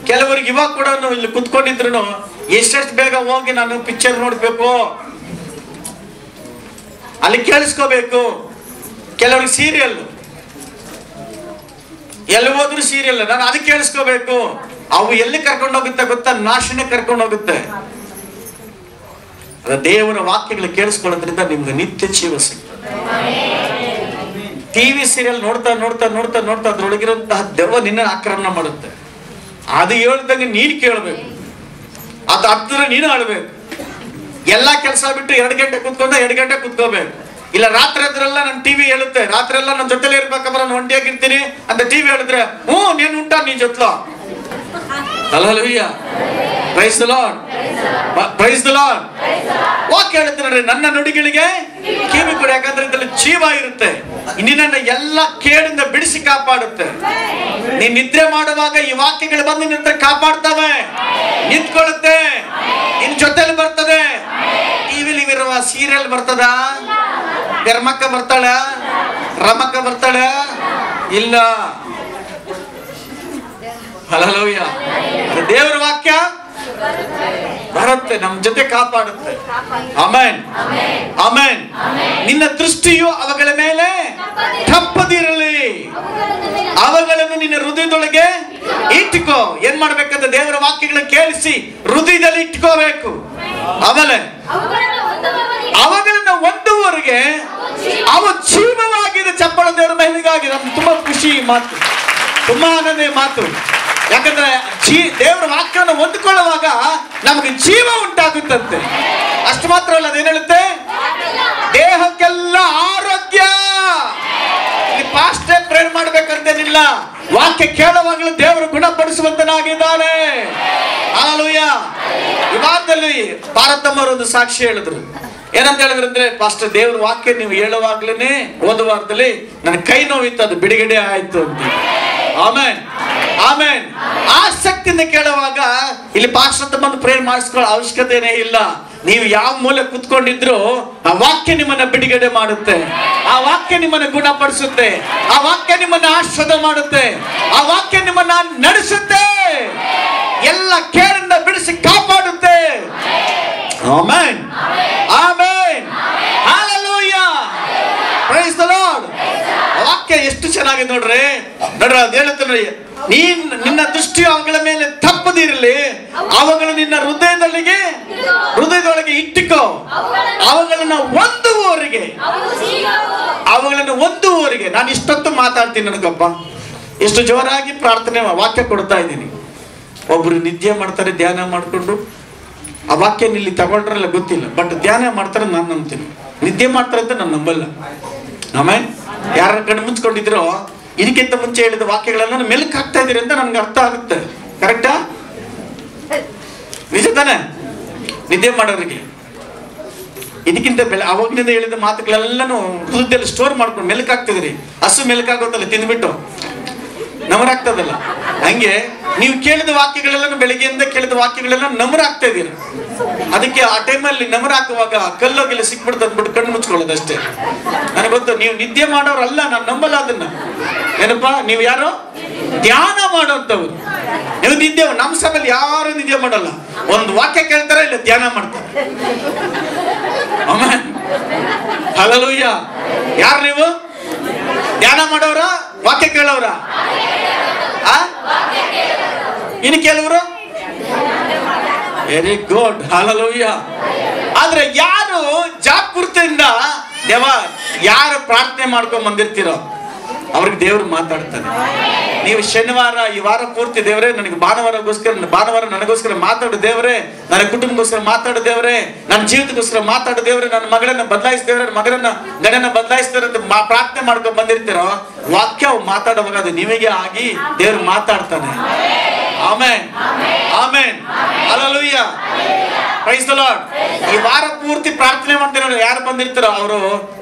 ಕೆಲವರಿಗೆ ಇವಾಗ ಕೂಡ ಇಲ್ಲಿ ಕುತ್ಕೊಂಡಿದ್ರು ಎಷ್ಟೆಷ್ಟು ಬೇಗ ಹೋಗಿ ನಾನು ಪಿಕ್ಚರ್ ನೋಡ್ಬೇಕು, ಅಲ್ಲಿ ಕೇಳಿಸ್ಕೋಬೇಕು. ಕೆಲವ್ರಿಗೆ ಸೀರಿಯಲ್, ಎಲ್ಲಿ ಹೋದ್ರು ಸೀರಿಯಲ್, ನಾನು ಅದಕ್ಕೆ ಕೇಳಿಸ್ಕೋಬೇಕು. ಅವು ಎಲ್ಲಿ ಕರ್ಕೊಂಡು ಹೋಗುತ್ತೆ ಗೊತ್ತಾ? ನಾಶನೇ ಕರ್ಕೊಂಡು ಹೋಗುತ್ತೆ. ಅದ ದೇವರ ವಾಕ್ಯಗಳು ಕೇಳಿಸ್ಕೊಳ್ಳೋದ್ರಿಂದ ನಿಮ್ಗೆ ನಿತ್ಯ ಜೀವ ಸಿಗ್ತದೆ. ಟಿವಿ ಸೀರಿಯಲ್ ನೋಡ್ತಾ ನೋಡ್ತಾ ನೋಡ್ತಾ ನೋಡ್ತಾ ಅದ್ರೊಳಗಿರುವಂತಹ ದೆವ್ವ ನಿನ್ನ ಆಕ್ರಮಣ ಮಾಡುತ್ತೆ. ಅದು ಹೇಳ್ದಂಗೆ ನೀನು ಕೇಳಬೇಕು, ಅದು ಹತ್ತಿರ ನೀನು ಆಳ್ಬೇಕು. ಎಲ್ಲಾ ಕೆಲಸ ಬಿಟ್ಟು 2 ಗಂಟೆ ಕುತ್ಕೊಂಡ 2 ಗಂಟೆ ಕುತ್ಕೋಬೇಕು. ಇಲ್ಲ ರಾತ್ರಿ ಎದ್ರೆಲ್ಲ ನನ್ನ ಟಿವಿ ಹೇಳುತ್ತೆ, ರಾತ್ರಿ ಎಲ್ಲ ನನ್ನ ಜೊತೆಲಿ ಇರ್ಬೇಕಂದ್ರೆ ನಾನು ಒಂಟಿಯಾಗಿರ್ತೀನಿ ಅಂತ ಟಿವಿ ಹೇಳಿದ್ರೆ ನೀನು ಉಂಟಾ ನೀ ಜೊತ್ಲ. Hallelujah, praise the Lord, praise the Lord. ವಾಕ್ಯ ಹೇಳುತ್ತೆ ನೋಡ್ರಿ, ನನ್ನ ನುಡಿಗಳಿಗೆ ಕಿವಿ ಕೊಡಿ, ಯಾಕಂದ್ರೆ ಇದ್ರಲ್ಲಿ ಜೀವ ಇರುತ್ತೆ. ನಿನ್ನನ್ನ ಎಲ್ಲ ಕೇಳಿಂದ ಬಿಡಿಸಿ ಕಾಪಾಡುತ್ತೆ. ನೀನ್ ನಿದ್ರೆ ಮಾಡುವಾಗ ಈ ವಾಕ್ಯಗಳು ಬಂದು ನಿನ್ನ ಹತ್ರ ಕಾಪಾಡ್ತವೆ, ನಿಂತ್ಕೊಳ್ಳುತ್ತೆ, ನಿನ್ ಜೊತೆಲಿ ಬರ್ತದೆ. ಟಿವಿಲಿ ಇರುವ ಸೀರಿಯಲ್ ಬರ್ತದ? ಧರ್ಮಕ್ಕ ಬರ್ತಾಳ? ರಮಕ್ಕ ಬರ್ತಾಳ? ಇಲ್ಲ. ಹಲ್ಲೆಲೂಯಾ. ದೇವರ ವಾಕ್ಯ ಬರುತ್ತೆ, ನಮ್ ಜೊತೆ ಕಾಪಾಡುತ್ತೆ. Amen, amen. ನಿನ್ನ ದೃಷ್ಟಿಯು ಅವುಗಳ ಮೇಲೆ ತಪ್ಪದಿರಲಿ, ಅವುಗಳನ್ನು ನಿನ್ನ ಹೃದಯದೊಳಗೆ ಇಟ್ಕೋ. ಏನ್ ಮಾಡ್ಬೇಕಂತ? ದೇವರ ವಾಕ್ಯಗಳನ್ನ ಕೇಳಿಸಿ ಹೃದಯದಲ್ಲಿ ಇಟ್ಕೋಬೇಕು. ಆಮೇಲೆ ಅವುಗಳನ್ನ ಒಂದುವರೆಗೆ ಅವ ಜೀವವಾಗಿದೆ. ಚಪ್ಪಳ ದೇವರ ಮಹಿಳೆಗಾಗಿ ನಮ್ಗೆ ತುಂಬಾ ಖುಷಿ ಮಾತು, ತುಂಬಾ ಆನಂದ ಮಾತು. ಯಾಕಂದ್ರೆ ದೇವರ ವಾಕ್ಯವನ್ನು ಹೊಂದಿಕೊಳ್ಳುವಾಗ ನಮಗೆ ಜೀವ ಉಂಟಾಗುತ್ತಂತೆ. ಅಷ್ಟು ಮಾತ್ರ ಅಲ್ಲ, ಅದೇನ್ ಹೇಳುತ್ತೆ? ದೇಹಕ್ಕೆಲ್ಲ ಆರೋಗ್ಯ. ಇಲ್ಲಿ ಪಾಸ್ಟೇ ಪ್ರೇರ್ ಮಾಡ್ಬೇಕಂತೇನಿಲ್ಲ, ವಾಕ್ಯ ಕೇಳುವಾಗಲೂ ದೇವರು ಗುಣಪಡಿಸುವಂತನಾಗಿದ್ದಾನೆ. ಹಲ್ಲೆಲೂಯಾ. ಈ ವಾರದಲ್ಲಿ ಪಾರತಮ್ಮರು ಒಂದು ಸಾಕ್ಷಿ ಹೇಳಿದ್ರು. ಏನಂತ ಹೇಳಿದ್ರು ಅಂದ್ರೆ, ಪಾಸ್ಟರ್ ದೇವ್ರ ವಾಕ್ಯ ನೀವು ಹೇಳುವಾಗ್ಲೇನೆ ಹೋದ ವಾರದಲ್ಲಿ ನನ್ನ ಕೈ ನೋವಿತ್ತು, ಅದು ಬಿಡುಗಡೆ ಆಯ್ತು ಅಂತ. Amen, amen. ಆಸಕ್ತಿಯಿಂದ ಕೇಳುವಾಗ ಇಲ್ಲಿ ಪಾಸ್ಟರ್ ಅಂತ ಬಂದು ಪ್ರೇರ್ ಮಾಡಿಸ್ಕೊಳ್ಳೋ ಅವಶ್ಯಕತೆನೇ ಇಲ್ಲ. ನೀವು ಯಾವ ಮೂಲೆ ಕುತ್ಕೊಂಡಿದ್ರು ಆ ವಾಕ್ಯ ನಿಮ್ಮನ್ನ ಬಿಡುಗಡೆ ಮಾಡುತ್ತೆ, ಆ ವಾಕ್ಯ ನಿಮ್ಮನ್ನ ಗುಣಪಡಿಸುತ್ತೆ, ಆ ವಾಕ್ಯ ನಿಮ್ಮನ್ನ ಆಶೀರ್ವಾದ ಮಾಡುತ್ತೆ, ಆ ವಾಕ್ಯ ನಿಮ್ಮನ್ನ ನಡೆಸುತ್ತೆ, ಎಲ್ಲ ಕೇಳಿಂದ ಬಿಡಿಸಿ ಕಾಪಾಡುತ್ತೆ. Amen, amen, hallelujah, praise the Lord. ವಾಕ್ಯ ಎಷ್ಟು ಚೆನ್ನಾಗಿದೆ ನೋಡ್ರಿ. ನೋಡ್ರಿ, ಅದು ಹೇಳುತ್ತೆ, ನಿನ್ನ ದೃಷ್ಟಿ ಅವುಗಳ ಮೇಲೆ ತಪ್ಪದಿರಲಿ, ಅವುಗಳು ನಿನ್ನ ಹೃದಯದೊಳಗೆ ಇಟ್ಟುಕೋ. ಅವುಗಳನ್ನ ಒಂದುವರೆಗೆ ನಾನು ಇಷ್ಟೊತ್ತು ಮಾತಾಡ್ತೀನಿ. ನನಗಪ್ಪ ಎಷ್ಟು ಜೋರಾಗಿ ಪ್ರಾರ್ಥನೆ ವಾಕ್ಯ ಕೊಡ್ತಾ ಇದ್ದೀನಿ. ಒಬ್ರು ನಿದ್ದೆ ಮಾಡ್ತಾರೆ ಧ್ಯಾನ ಮಾಡ್ಕೊಂಡು, ಆ ವಾಕ್ಯ ಇಲ್ಲಿ ತಗೊಂಡ್ರಲ್ಲ ಗೊತ್ತಿಲ್ಲ, ಬಟ್ ಧ್ಯಾನ ಮಾಡ್ತಾರೆ ನಾನು ನಂಬ್ತೀನಿ. ನಿದ್ದೆ ಮಾಡ್ತಾರೆ ಅಂತ ನಾನು ನಂಬಲ್ಲ. ಆಮೇಲೆ ಯಾರ ಕಣ್ಣು ಮುಚ್ಕೊಂಡಿದ್ರು ಇದಕ್ಕಿಂತ ಮುಂಚೆ ಹೇಳಿದ ವಾಕ್ಯಗಳನ್ನ ಮೆಲುಕು ಹಾಕ್ತಾ ಇದೀರಿ ಅಂತ ನನ್ಗೆ ಅರ್ಥ ಆಗುತ್ತೆ. ಕರೆಕ್ಟಾ? ನಿಜ ತಾನೆ? ನಿದ್ದೆ ಮಾಡೋರಿಗೆ ಇದಕ್ಕಿಂತ ಅವಾಗ್ಲಿಂದ ಹೇಳಿದ ಮಾತುಗಳೆಲ್ಲನೂ ಹೃದಯದಲ್ಲಿ ಸ್ಟೋರ್ ಮಾಡ್ಕೊಂಡು ಮೆಲುಕು ಹಾಕ್ತಿದ್ರಿ. ಹಸು ಮೆಲುಕು ಆಗೋದಲ್ಲ, ತಿಂದ್ಬಿಟ್ಟು ನಮರಾಗ್ತದಲ್ಲ, ಹಂಗೆ ನೀವು ಕೇಳಿದ ವಾಕ್ಯಗಳೆಲ್ಲ ಬೆಳಿಗ್ಗೆಯಿಂದ ಕೇಳಿದ ವಾಕ್ಯಗಳೆಲ್ಲ ನಮರಾಗ್ತಾ ಇದೀರಿ. ಅದಕ್ಕೆ ಆ ಟೈಮಲ್ಲಿ ನಮರಾಕುವಾಗ ಕಲ್ಲೋಗಿಲ್ಲ ಸಿಕ್ಬಿಡ್ತು ಅಂದ್ಬಿಟ್ಟು ಕಣ್ಣು ಮುಚ್ಕೊಳ್ಳೋದು ಅಷ್ಟೇ. ನನಗೆ ಗೊತ್ತು ನೀವು ನಿದ್ದೆ ಮಾಡೋರಲ್ಲ, ನಾನು ನಂಬಲ್ಲ ಅದನ್ನ. ಏನಪ್ಪಾ, ನೀವು ಯಾರು? ಧ್ಯಾನ ಮಾಡೋಂಥವ್ರು. ನೀವು ನಿದ್ದೆ, ನಮ್ಮ ಸಭೆಯಲ್ಲಿ ಯಾರು ನಿದ್ದೆ ಮಾಡಲ್ಲ. ಒಂದು ವಾಕ್ಯ ಕೇಳ್ತಾರೆ, ಇಲ್ಲ ಧ್ಯಾನ ಮಾಡ್ತಾರೆ. Amen, hallelujah. ಯಾರು ನೀವು? ಧ್ಯಾನ ಮಾಡೋರ, ವಾಕ್ಯ ಕೇಳೋರ? ಇನ್ನು ಕೆಲವರು ವೆರಿ ಗುಡ್, ಹಲ್ಲೆಲೂಯಾ. ಆದ್ರೆ ಯಾರು ಜಾಗೃತಿಯಿಂದ ಯಾರು ಪ್ರಾರ್ಥನೆ ಮಾಡ್ಕೊಂಡ್ ಬಂದಿರ್ತೀರೋ ಅವ್ರಿಗೆ ದೇವ್ರು ಮಾತಾಡ್ತಾನೆ. ನೀವು ಶನಿವಾರ ಈ ವಾರ ಪೂರ್ತಿ ದೇವರೇ ನನಗೆ ಭಾನುವಾರ ನನಗೋಸ್ಕರ ಮಾತಾಡು ದೇವರೇ, ನನ್ನ ಕುಟುಂಬಗೋಸ್ಕರ ಮಾತಾಡು ದೇವರೇ, ನನ್ನ ಜೀವಿತಕ್ಕೋಸ್ಕರ ಮಾತಾಡು ದೇವರೇ, ನನ್ನ ಮಗಳನ್ನ ಬದಲಾಯಿಸ್ತೇವ್ರೆ, ಮಗಳನ್ನ ಗಣನ ಬದಲಾಯಿಸ್ತೇವೆ ಅಂತ ಪ್ರಾರ್ಥನೆ ಮಾಡ್ಕೊಂಡ್ ಬಂದಿರ್ತೀರೋ, ವಾಕ್ಯ ಮಾತಾಡುವಾಗ ಅದು ನಿಮಗೆ ಆಗಿ ದೇವ್ರು ಮಾತಾಡ್ತಾನೆ. Amen, amen, hallelujah, praise the lord. ಈ ವಾರ ಪೂರ್ತಿ ಪ್ರಾರ್ಥನೆ ಮಾಡ್ತೀರ, ಯಾರು ಬಂದಿರ್ತಾರೋ ಅವರು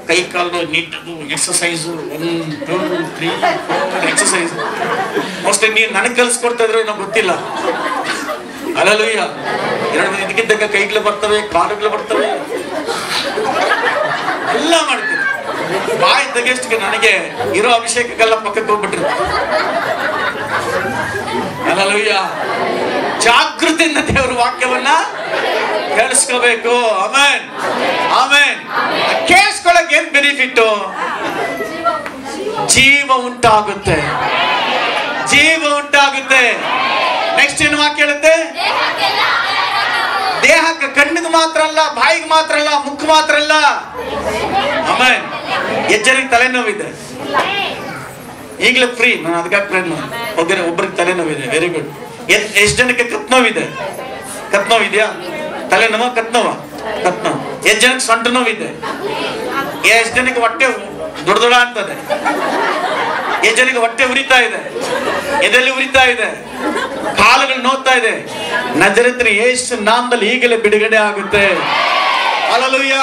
ಕೈ ಕಾಲು ನೀಟದು ಎಕ್ಸಸೈಸು 1 2 3 4 ಎಕ್ಸಸೈಸ್ ಮೋಸ್ಟ್ಲಿ ನೀವು ನನಗೆ ಕಲಿಸ್ಕೊಡ್ತಾ ಇದ್ರು ಏನೋ ಗೊತ್ತಿಲ್ಲ. ಹಲ್ಲೆಲೂಯಾ. ಇದಕ್ಕಿದ್ದಾಗ ಕೈಗಳು ಬರ್ತವೆ, ಕಾಲುಗಳು ಬರ್ತವೆ, ಎಲ್ಲ ಮಾಡ್ತೀವಿ. ಬಾಯಿ ತೆಗೆಷ್ಟಕ್ಕೆ ನನಗೆ ಇರೋ ಅಭಿಷೇಕಕ್ಕೆಲ್ಲ ಪಕ್ಕಕ್ಕೆ ಹೋಗ್ಬಿಟ್ರು. ಹಲ್ಲೆಲೂಯಾ. ಜಾಗೃತಿಯಿಂದ ದೇವರ ವಾಕ್ಯವನ್ನ ಕೇಳಿಸ್ಕೋಬೇಕು. Amen amen. ಕೇಳಿಸ್ಕೊಳ್ಳೋಕೆ ಏನ್ ಬೆನಿಫಿಟ್? ಜೀವ ಉಂಟಾಗುತ್ತೆ, ಜೀವ ಉಂಟಾಗುತ್ತೆ. ನೆಕ್ಸ್ಟ್ ಏನು ವಾಕ್ಯ ಹೇಳುತ್ತೆ? ದೇಹಕ್ಕೆ ಕಣ್ಣಿಗೆ ಮಾತ್ರ ಅಲ್ಲ, ಬಾಯಿಗೆ ಮಾತ್ರ ಅಲ್ಲ, ಮುಖ ಮಾತ್ರ ಅಲ್ಲ. ಆಮೆನ್. ಎಷ್ಟು ಜನಕ್ಕೆ ತಲೆನೋವಿದೆ? ಈಗಲೇ ಫ್ರೀ, ನಾನು ಅದಕ್ಕಾಗಿ ಫ್ರೆಂಡ್ ಒಬ್ಬರಿಗೆ ತಲೆನೋವಿದೆ. Very good. ಎಷ್ಟು ಜನಕ್ಕೆ ಕತ್ನೋವಿದೆ? ಕತ್ನೋವಿದೆಯಾ? ತಲೆನೋವ ಕತ್ನೋವ? ಕತ್ನೋವು. ಎಷ್ಟು ಜನಕ್ಕೆ ಸೊಂಟ ನೋವಿದೆ? ಎಷ್ಟು ಜನಕ್ಕೆ ಹೊಟ್ಟೆ ದೊಡ್ಡ ದೊಡ್ಡ ಅಂತದೆ? ಎಷ್ಟು ಜನಕ್ಕೆ ಹೊಟ್ಟೆ ಉರಿತಾ ಇದೆ, ಎದೆಲ್ಲಿ ಉರಿತಾ ಇದೆ, ಕಾಲುಗಳು ನೋವ್ತಾ ಇದೆ? ನಜರೇತಿನ ಯೇಸು ನಾಮದಲ್ಲಿ ಈಗಲೇ ಬಿಡುಗಡೆ ಆಗುತ್ತೆ. ಹಲ್ಲೆಲೂಯ.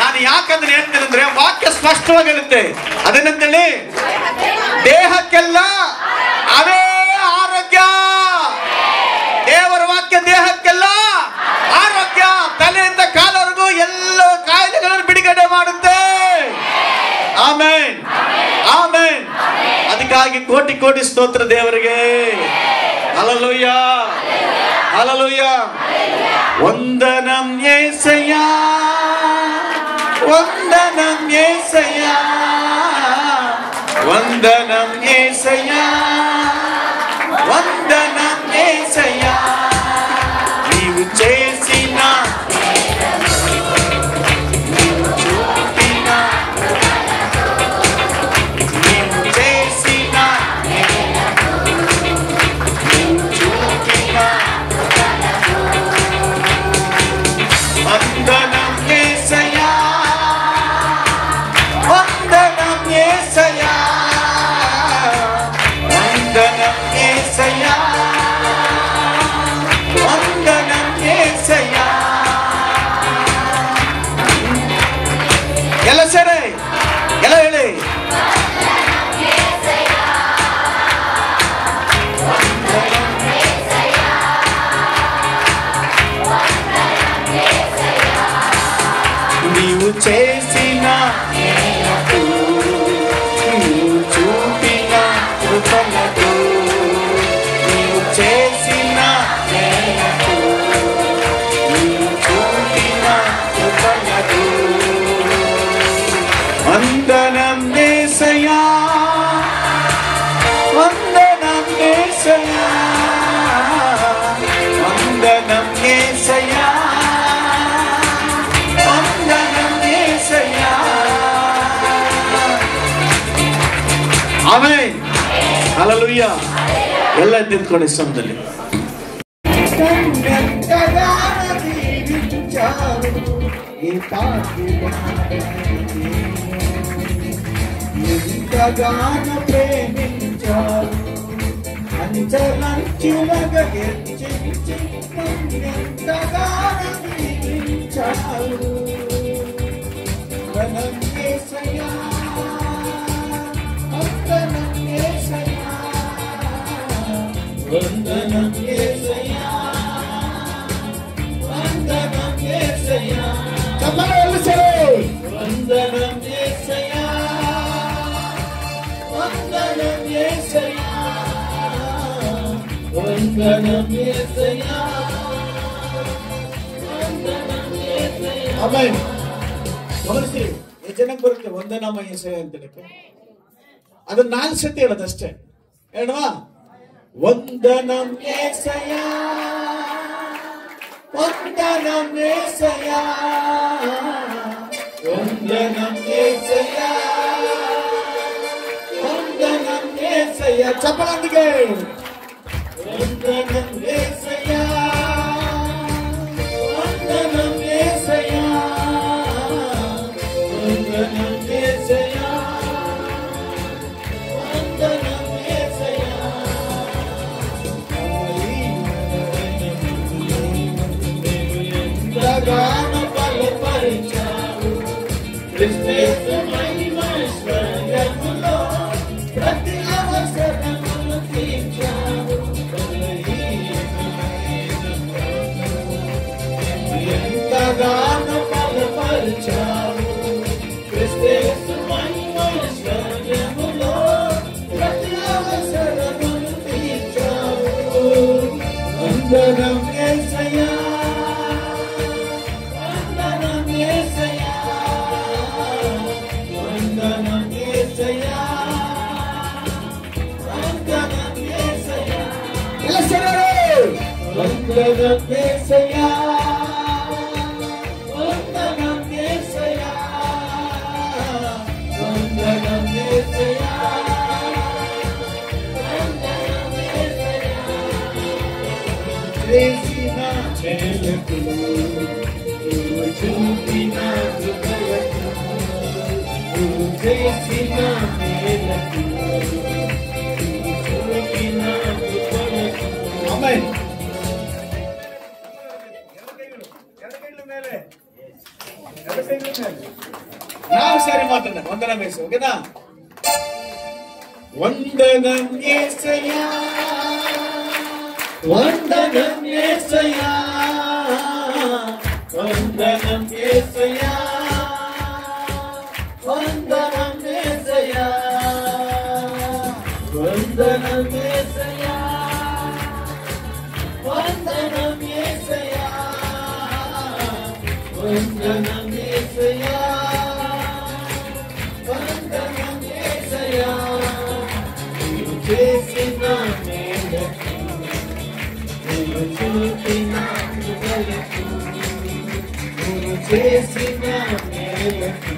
ನಾನು ಯಾಕಂದ್ರೆ ಹೇಳ್ತೀನಿ ಅಂದ್ರೆ ವಾಕ್ಯ ಸ್ಪಷ್ಟವಾಗಿ ಹೇಳುತ್ತೆ. ಅದೇನಂತೇಳಿ, ದೇಹಕ್ಕೆಲ್ಲ ಅವೇ ಆರೋಗ್ಯ. ದೇವರ ವಾಕ್ಯ ದೇಹಕ್ಕೆಲ್ಲ ಆರೋಗ್ಯ. ತಲೆಯಿಂದ ಕಾಲವರೆಗೂ ಎಲ್ಲ ಕಾಯಿಲೆಗಳನ್ನು ಬಿಡುಗಡೆ ಮಾಡುತ್ತೆ. Amen amen. ಅದಕ್ಕಾಗಿ ಕೋಟಿ ಕೋಟಿ ಸ್ತೋತ್ರ ದೇವರಿಗೆ. Hallelujah hallelujah. ವಂದನಂ యేసయ్య, వందనం యేసయ్య, వందనం యేసయ్య, వందనం యేసయ్య. నీవు చేసిన ಎಲ್ಲ ಸರಿ ಎಲ್ಲ ಹೇಳಿ. నీవు చేసిన నీవు చూపిన కృపలకు, నీవు చేసిన నీవు చూపిన కృపలకు వందనం యేసయ్యా, వందనం యేసయ్యా, వందనం యేసయ్యా, వందనం యేసయ్యా. Amen hallelujah. ಎಲ್ಲ ತಿಳ್ಕೊಳ್ಳಿ ಸಮದಲ್ಲಿ. ఎంతగానో ప్రేమించారు, అంచలంచులుగా హెచ్చించి ఎంతగానో ప్రేమించారు. వందనం యేసయ్యా, వందనం యేసయ్యా, వందనం యేసయ్యా, వందనం యేసయ్యా. చప్పట్లు సరే. వందనం యేసయ్యా, వందనం యేసయ్యా, వందనం యేసయ్యా, వందనం యేసయ్యా. ಆಮೆನ್. ಗಮನಿಸಿ, ಎಷ್ಟು ಜನಕ್ಕೆ ಬರುತ್ತೆ ವಂದನಾಮ యేసయ్య ಅಂತ ಹೇಳಕ್ಕೆ? ಅದನ್ನ 4 ಸತಿ ಹೇಳೋದಷ್ಟೇ. ಹೇಳುವ, ವಂದನಂ యేసయ్య, వందనం యేసయ్య, వందనం యేసయ్య, వందనం యేసయ్య. చెప్పలందుకే వందనం యేసయ్య, వందనం యేసయ్య, వందనం యేసయ్య, వందనం యేసయ్య. ఎంతగానో బలపరిచారు, క్రీస్తు మహిమైశ్వర్యములో ప్రతి అవసరమును తీర్చారు. ನಾವು ಸರಿ ಮಾತನ್ನ ವಂದನ ಬೇಸು ಓಕೆನಾ. ವಂದನಂ యేసయ్య ವಂದನಂ యేసయ్య ವಂದನಂ యేసయ్య ವಂದನಂ యేసయ్య ವಂದನಂ యేసయ్య ವಂದನಂ యేసయ్య ವಂದನಂ యేసయ్య ವಂದನಂ యేసయ్య చేసిన మేలకు నీవు చూపిన కృపలకు నీవు చేసిన మేలకు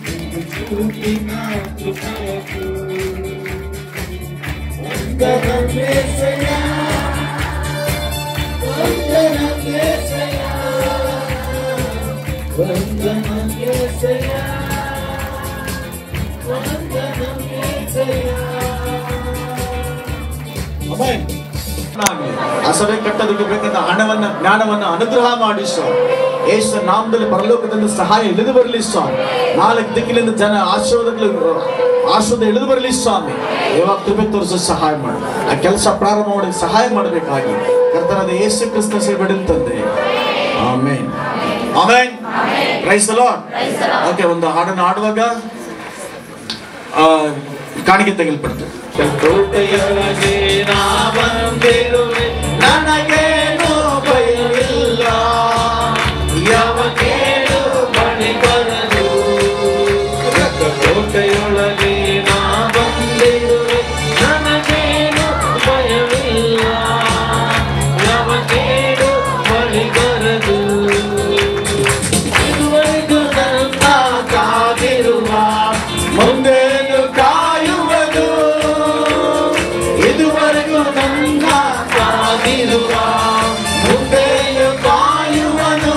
నీవు చూపిన కృపలకు వందనం యేసయ్యా వందనం యేసయ్యా వందనం యేసయ్యా వందనం యేసయ్యా. ಆ ಸಭೆ ಕಟ್ಟೋದಕ್ಕೆ ಬೇಕಾದ ಹಣವನ್ನ ಜ್ಞಾನವನ್ನ ಅನುಗ್ರಹ ಮಾಡಿ ಸ್ವಾಮಿ. ಯೇಸು ನಾಮದಲ್ಲಿ ಪರಲೋಕದಿಂದ ಸಹಾಯ ಇಳಿದು ಬರಲಿ ಸ್ವಾಮಿ. 4 ದಿಕ್ಕಿನಿಂದ ಜನ ಆಶೀರ್ವಾದ ಇಳಿದು ಬರಲಿ ಸ್ವಾಮಿ. ಯಾವಾಗ ಕೃಪೆ ತೋರಿಸೋ ಸಹಾಯ ಮಾಡಿ ಆ ಕೆಲಸ ಪ್ರಾರಂಭ ಮಾಡಿ ಸಹಾಯ ಮಾಡಬೇಕಾಗಿ ಕರ್ತನಾದ ಯೇಸು ಕ್ರಿಸ್ತ ಸೇವೆ ತಂದೆ. Amen amen. Praise the lord. Okay, ಒಂದು ಹಾಡನ್ನು ಹಾಡುವಾಗ ಕಾಣಿಕೆ ತೆಗೆಯಲ್ಪಡ್ತದೆ. ಕೋಟೆಯೊಳಗೆ ನಾ ಬಂದಿರುವೆ, ನನಗೇನು ಭಯವಿಲ್ಲ, ಯಾವ ಕೇಳು ಬಳಿ ಬರದು. ಕೋಟೆಯೊಳಗೆ ನಾ ಬಂದಿರುವೆ, ನನಗೇನು ಭಯವಿಲ್ಲ, ಯಾವ ಕೇಳು ಬಳಿ ಬರದು. ಇದುವರೆಗೂ ನನ್ನ ಕಾದಿರುವ ಮುಂದೇನು ಕಾಯುವುದು, ಇದುವರೆಗೂ ನನ್ನ ಕಾದಿರುವ ಮುಂದೆಯೂ ಕಾಯುವನು.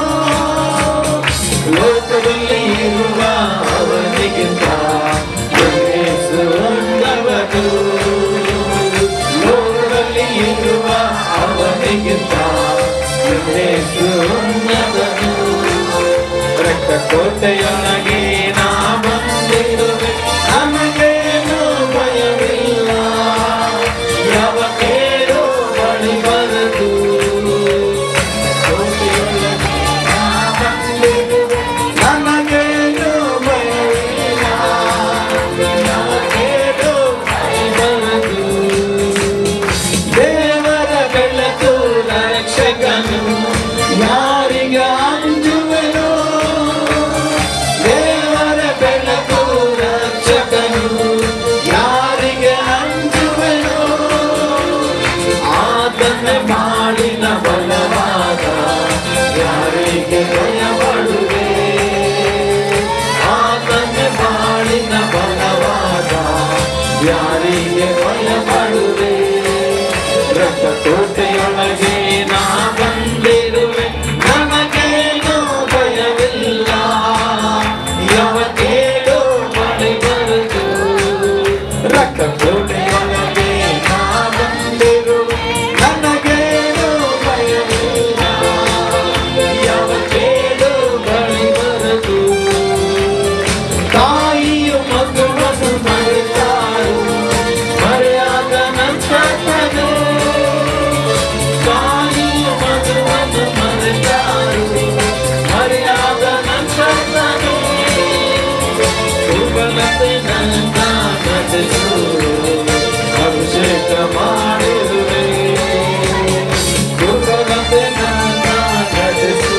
ಲೋಕದಲ್ಲಿ ಇರುವ ಅವನಿಗಿಂತ ಯೇಸು ಉನ್ನತನು, ಲೋಕದಲ್ಲಿ ಇರುವ ಅವನಿಗಿಂತ ಯೇಸು ಉನ್ನತನು. ರಕ್ತ ಕೋಟೆಯೊಳಗೆ ನಾ ಬಂದಿರುವೆ, ನಮಗೇನು ಭಯವಿಲ್ಲ, ಯಾವ ಕೇಳು ಬಳಿ ಬರದು. ಕೋಟೆಯೊಳಗೆ ನಾ ಬಂದಿರುವೆ, ನನಗೇನು ಭಯವಿಲ್ಲ, ಯಾವ ಕೇಳು ಬಳಿ ಬರದು. ದೇವರ ಬೆಳಕು ರಕ್ಷಕನು, ಯಾರಿಗ ಅಂಜುವೆನು. ದೇವರ ಬೆಳಕು ರಕ್ಷಕನು, ಯಾರಿಗೆ ಅಂಜುವೆನು. ಆತನ ಮಾಡಿನ ಬಲವಾದ ಯಾರಿಗೆ ಭಯಪಡುವೆ. ಆತನ ಮಾಡಿನ ಬಲವಾದ ಯಾರಿಗೆ ಭಯಪಡುವೆ. ರಕ್ತ ಕೋಟೆಯೊಳಗೆ ನಾ ಬಂದಿರುವೆ, ನನಗೇನು ಭಯವಿಲ್ಲ, ಯಾವ ಕೇಳು ಬಳಿ ಬರದು. ರಕ್ತ ಕೋಟೆಯೊಳಗೆ ನಾ ಬಂದಿರುವೆ, ನನಗೇನು ಭಯವಿಲ್ಲ, ಯಾವ ಕೇಳು ಬಳಿ ಬರದು. ತಾಯಿಯು ಮಗುವನ್ನು ಮರೆತಾಳು, ಮರೆಯಾದ ನಂತರನು. ತಾಯಿಯು ಮಗುವನ್ನು ಮರೆತಾಳು, ಮರೆಯಾದ ನಂತರನು. ಸುಬಲತೆ ನನ್ನ ನಡೆಸು, ಅಭಿಷೇಕ ಮಾಡಿರುವೆ. ಸುಬಲತೆ ನನ್ನ ನಡೆಸು,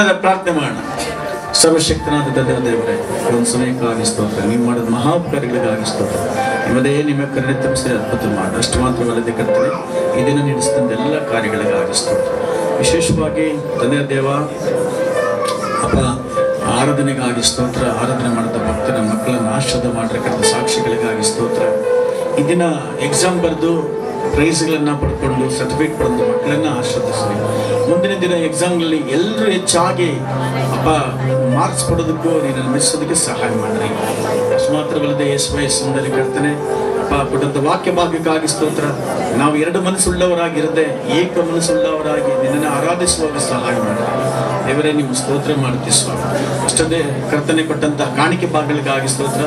ಹಾಗಾದ್ರೆ ಪ್ರಾರ್ಥನೆ ಮಾಡೋಣ. ಸರ್ವಶಕ್ತನಾದ ದೇವರೇ, ಒಂದು ಸಮಯಕ್ಕಾಗಿ ಸ್ತೋತ್ರ. ನೀವು ಮಾಡಿದ ಮಹಾಪಕಾರಗಳಿಗಾಗಿ ಸ್ತೋತ್ರ. ನಿಮ್ಮದೇ ನಿಮ್ಮ ಕರುಣೆ ತಪ್ಪಿಸಿ ಅದ್ಭುತ ಮಾಡಿ. ಅಷ್ಟು ಮಾತ್ರವಲ್ಲದೆ ಕರ್ತನೆ, ಈ ದಿನ ನಡೆಸಿದಂಥ ಎಲ್ಲ ಕಾರ್ಯಗಳಿಗಾಗಿ ಸ್ತೋತ್ರ. ವಿಶೇಷವಾಗಿ ತಂದೆಯ ದೇವ ಅಪ್ಪ, ಆರಾಧನೆಗಾಗಿ ಸ್ತೋತ್ರ. ಆರಾಧನೆ ಮಾಡಿದ ಭಕ್ತರ ಮಕ್ಕಳನ್ನು ಆಶೀರ್ವಾದ ಮಾಡಿರತಕ್ಕಂಥ ಸಾಕ್ಷಿಗಳಿಗಾಗಿ ಸ್ತೋತ್ರ. ಈ ದಿನ ಎಕ್ಸಾಮ್ ಬರೆದು ಪ್ರೈಸ್ಗಳನ್ನು ಪಡ್ಕೊಂಡು ಸರ್ಟಿಫಿಕೇಟ್ ಪಡೆದು ಮಕ್ಕಳನ್ನು ಆಶೀರ್ವದಿಸಿ. ಮುಂದಿನ ದಿನ ಎಕ್ಸಾಮ್ಗಳಲ್ಲಿ ಎಲ್ಲರೂ ಹೆಚ್ಚಾಗಿ ಅಪ್ಪ ಮಾರ್ಕ್ಸ್ ಪಡೋದಕ್ಕೂ ನೀನು ಮೆಚ್ಚೋದಕ್ಕೆ ಸಹಾಯ ಮಾಡಿರಿ. ಅಷ್ಟು ಮಾತ್ರವಲ್ಲದೆ ಯೇಸುವೇ ಸುಂದರಿ ಕರ್ತನೆ ಅಪ್ಪ, ಕೊಟ್ಟಂಥ ವಾಕ್ಯ ಭಾಗಕ್ಕಾಗಿ ಸ್ತೋತ್ರ. ನಾವು ಎರಡು ಮನಸ್ಸುಳ್ಳವರಾಗಿರದೆ ಏಕ ಮನಸ್ಸುಳ್ಳವರಾಗಿ ನಿನ್ನನ್ನು ಆರಾಧಿಸುವಾಗ ಸಹಾಯ ಮಾಡಿರಿ ದೇವರೇ. ನೀವು ಸ್ತೋತ್ರ ಮಾಡ್ತೀವಿ ಸ್ವಾಮಿ. ಅಷ್ಟೇ ಕರ್ತನೆ ಕೊಟ್ಟಂತಹ ಕಾಣಿಕೆ ಭಾಗಗಳಿಗಾಗಿ ಸ್ತೋತ್ರ.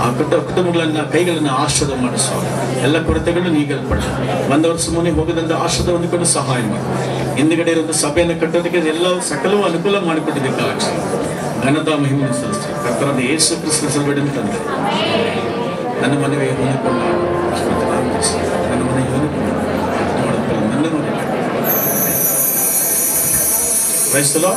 ಆ ಕುಟುಂಬಗಳನ್ನ ಕೈಗಳನ್ನು ಆಶೀರ್ವಾದ ಮಾಡಿ ಸ್ವಾಮಿ. ಎಲ್ಲ ಕೊರತೆಗಳು ನೀಗಲ್ಪಡ ಒಂದು ವರ್ಷ ಮುನ್ನೆ ಹೋಗದಂತ ಆಶೀರ್ವಾದ ಹೊಂದಿಕೊಂಡು ಸಹಾಯ ಮಾಡಿ. ಹಿಂದುಗಡೆ ಇರುವಂಥ ಸಭೆಯನ್ನು ಕಟ್ಟೋದಕ್ಕೆ ಎಲ್ಲ ಸಕಲವೂ ಅನುಕೂಲ ಮಾಡಿಕೊಟ್ಟಿದ್ದಕ್ಕಾಗಿ ಘನತಾ ಮಹಿಮೆ ಸಲ್ಲಿಸಿ ಕರ್ತನಾದ ಯೇಸು ಕ್ರಿಸ್ತನ ಸಲ್ಬೇಡನ್ನು ತಂದೆ. ನನ್ನ ಮನೆಗೆ ಹೊಂದಿಕೊಂಡು ನನ್ನ ಮನೆಗೆ ಹೊಂದಿಕೊಂಡು ನನ್ನ ಮನೆ ವಹಿಸಲು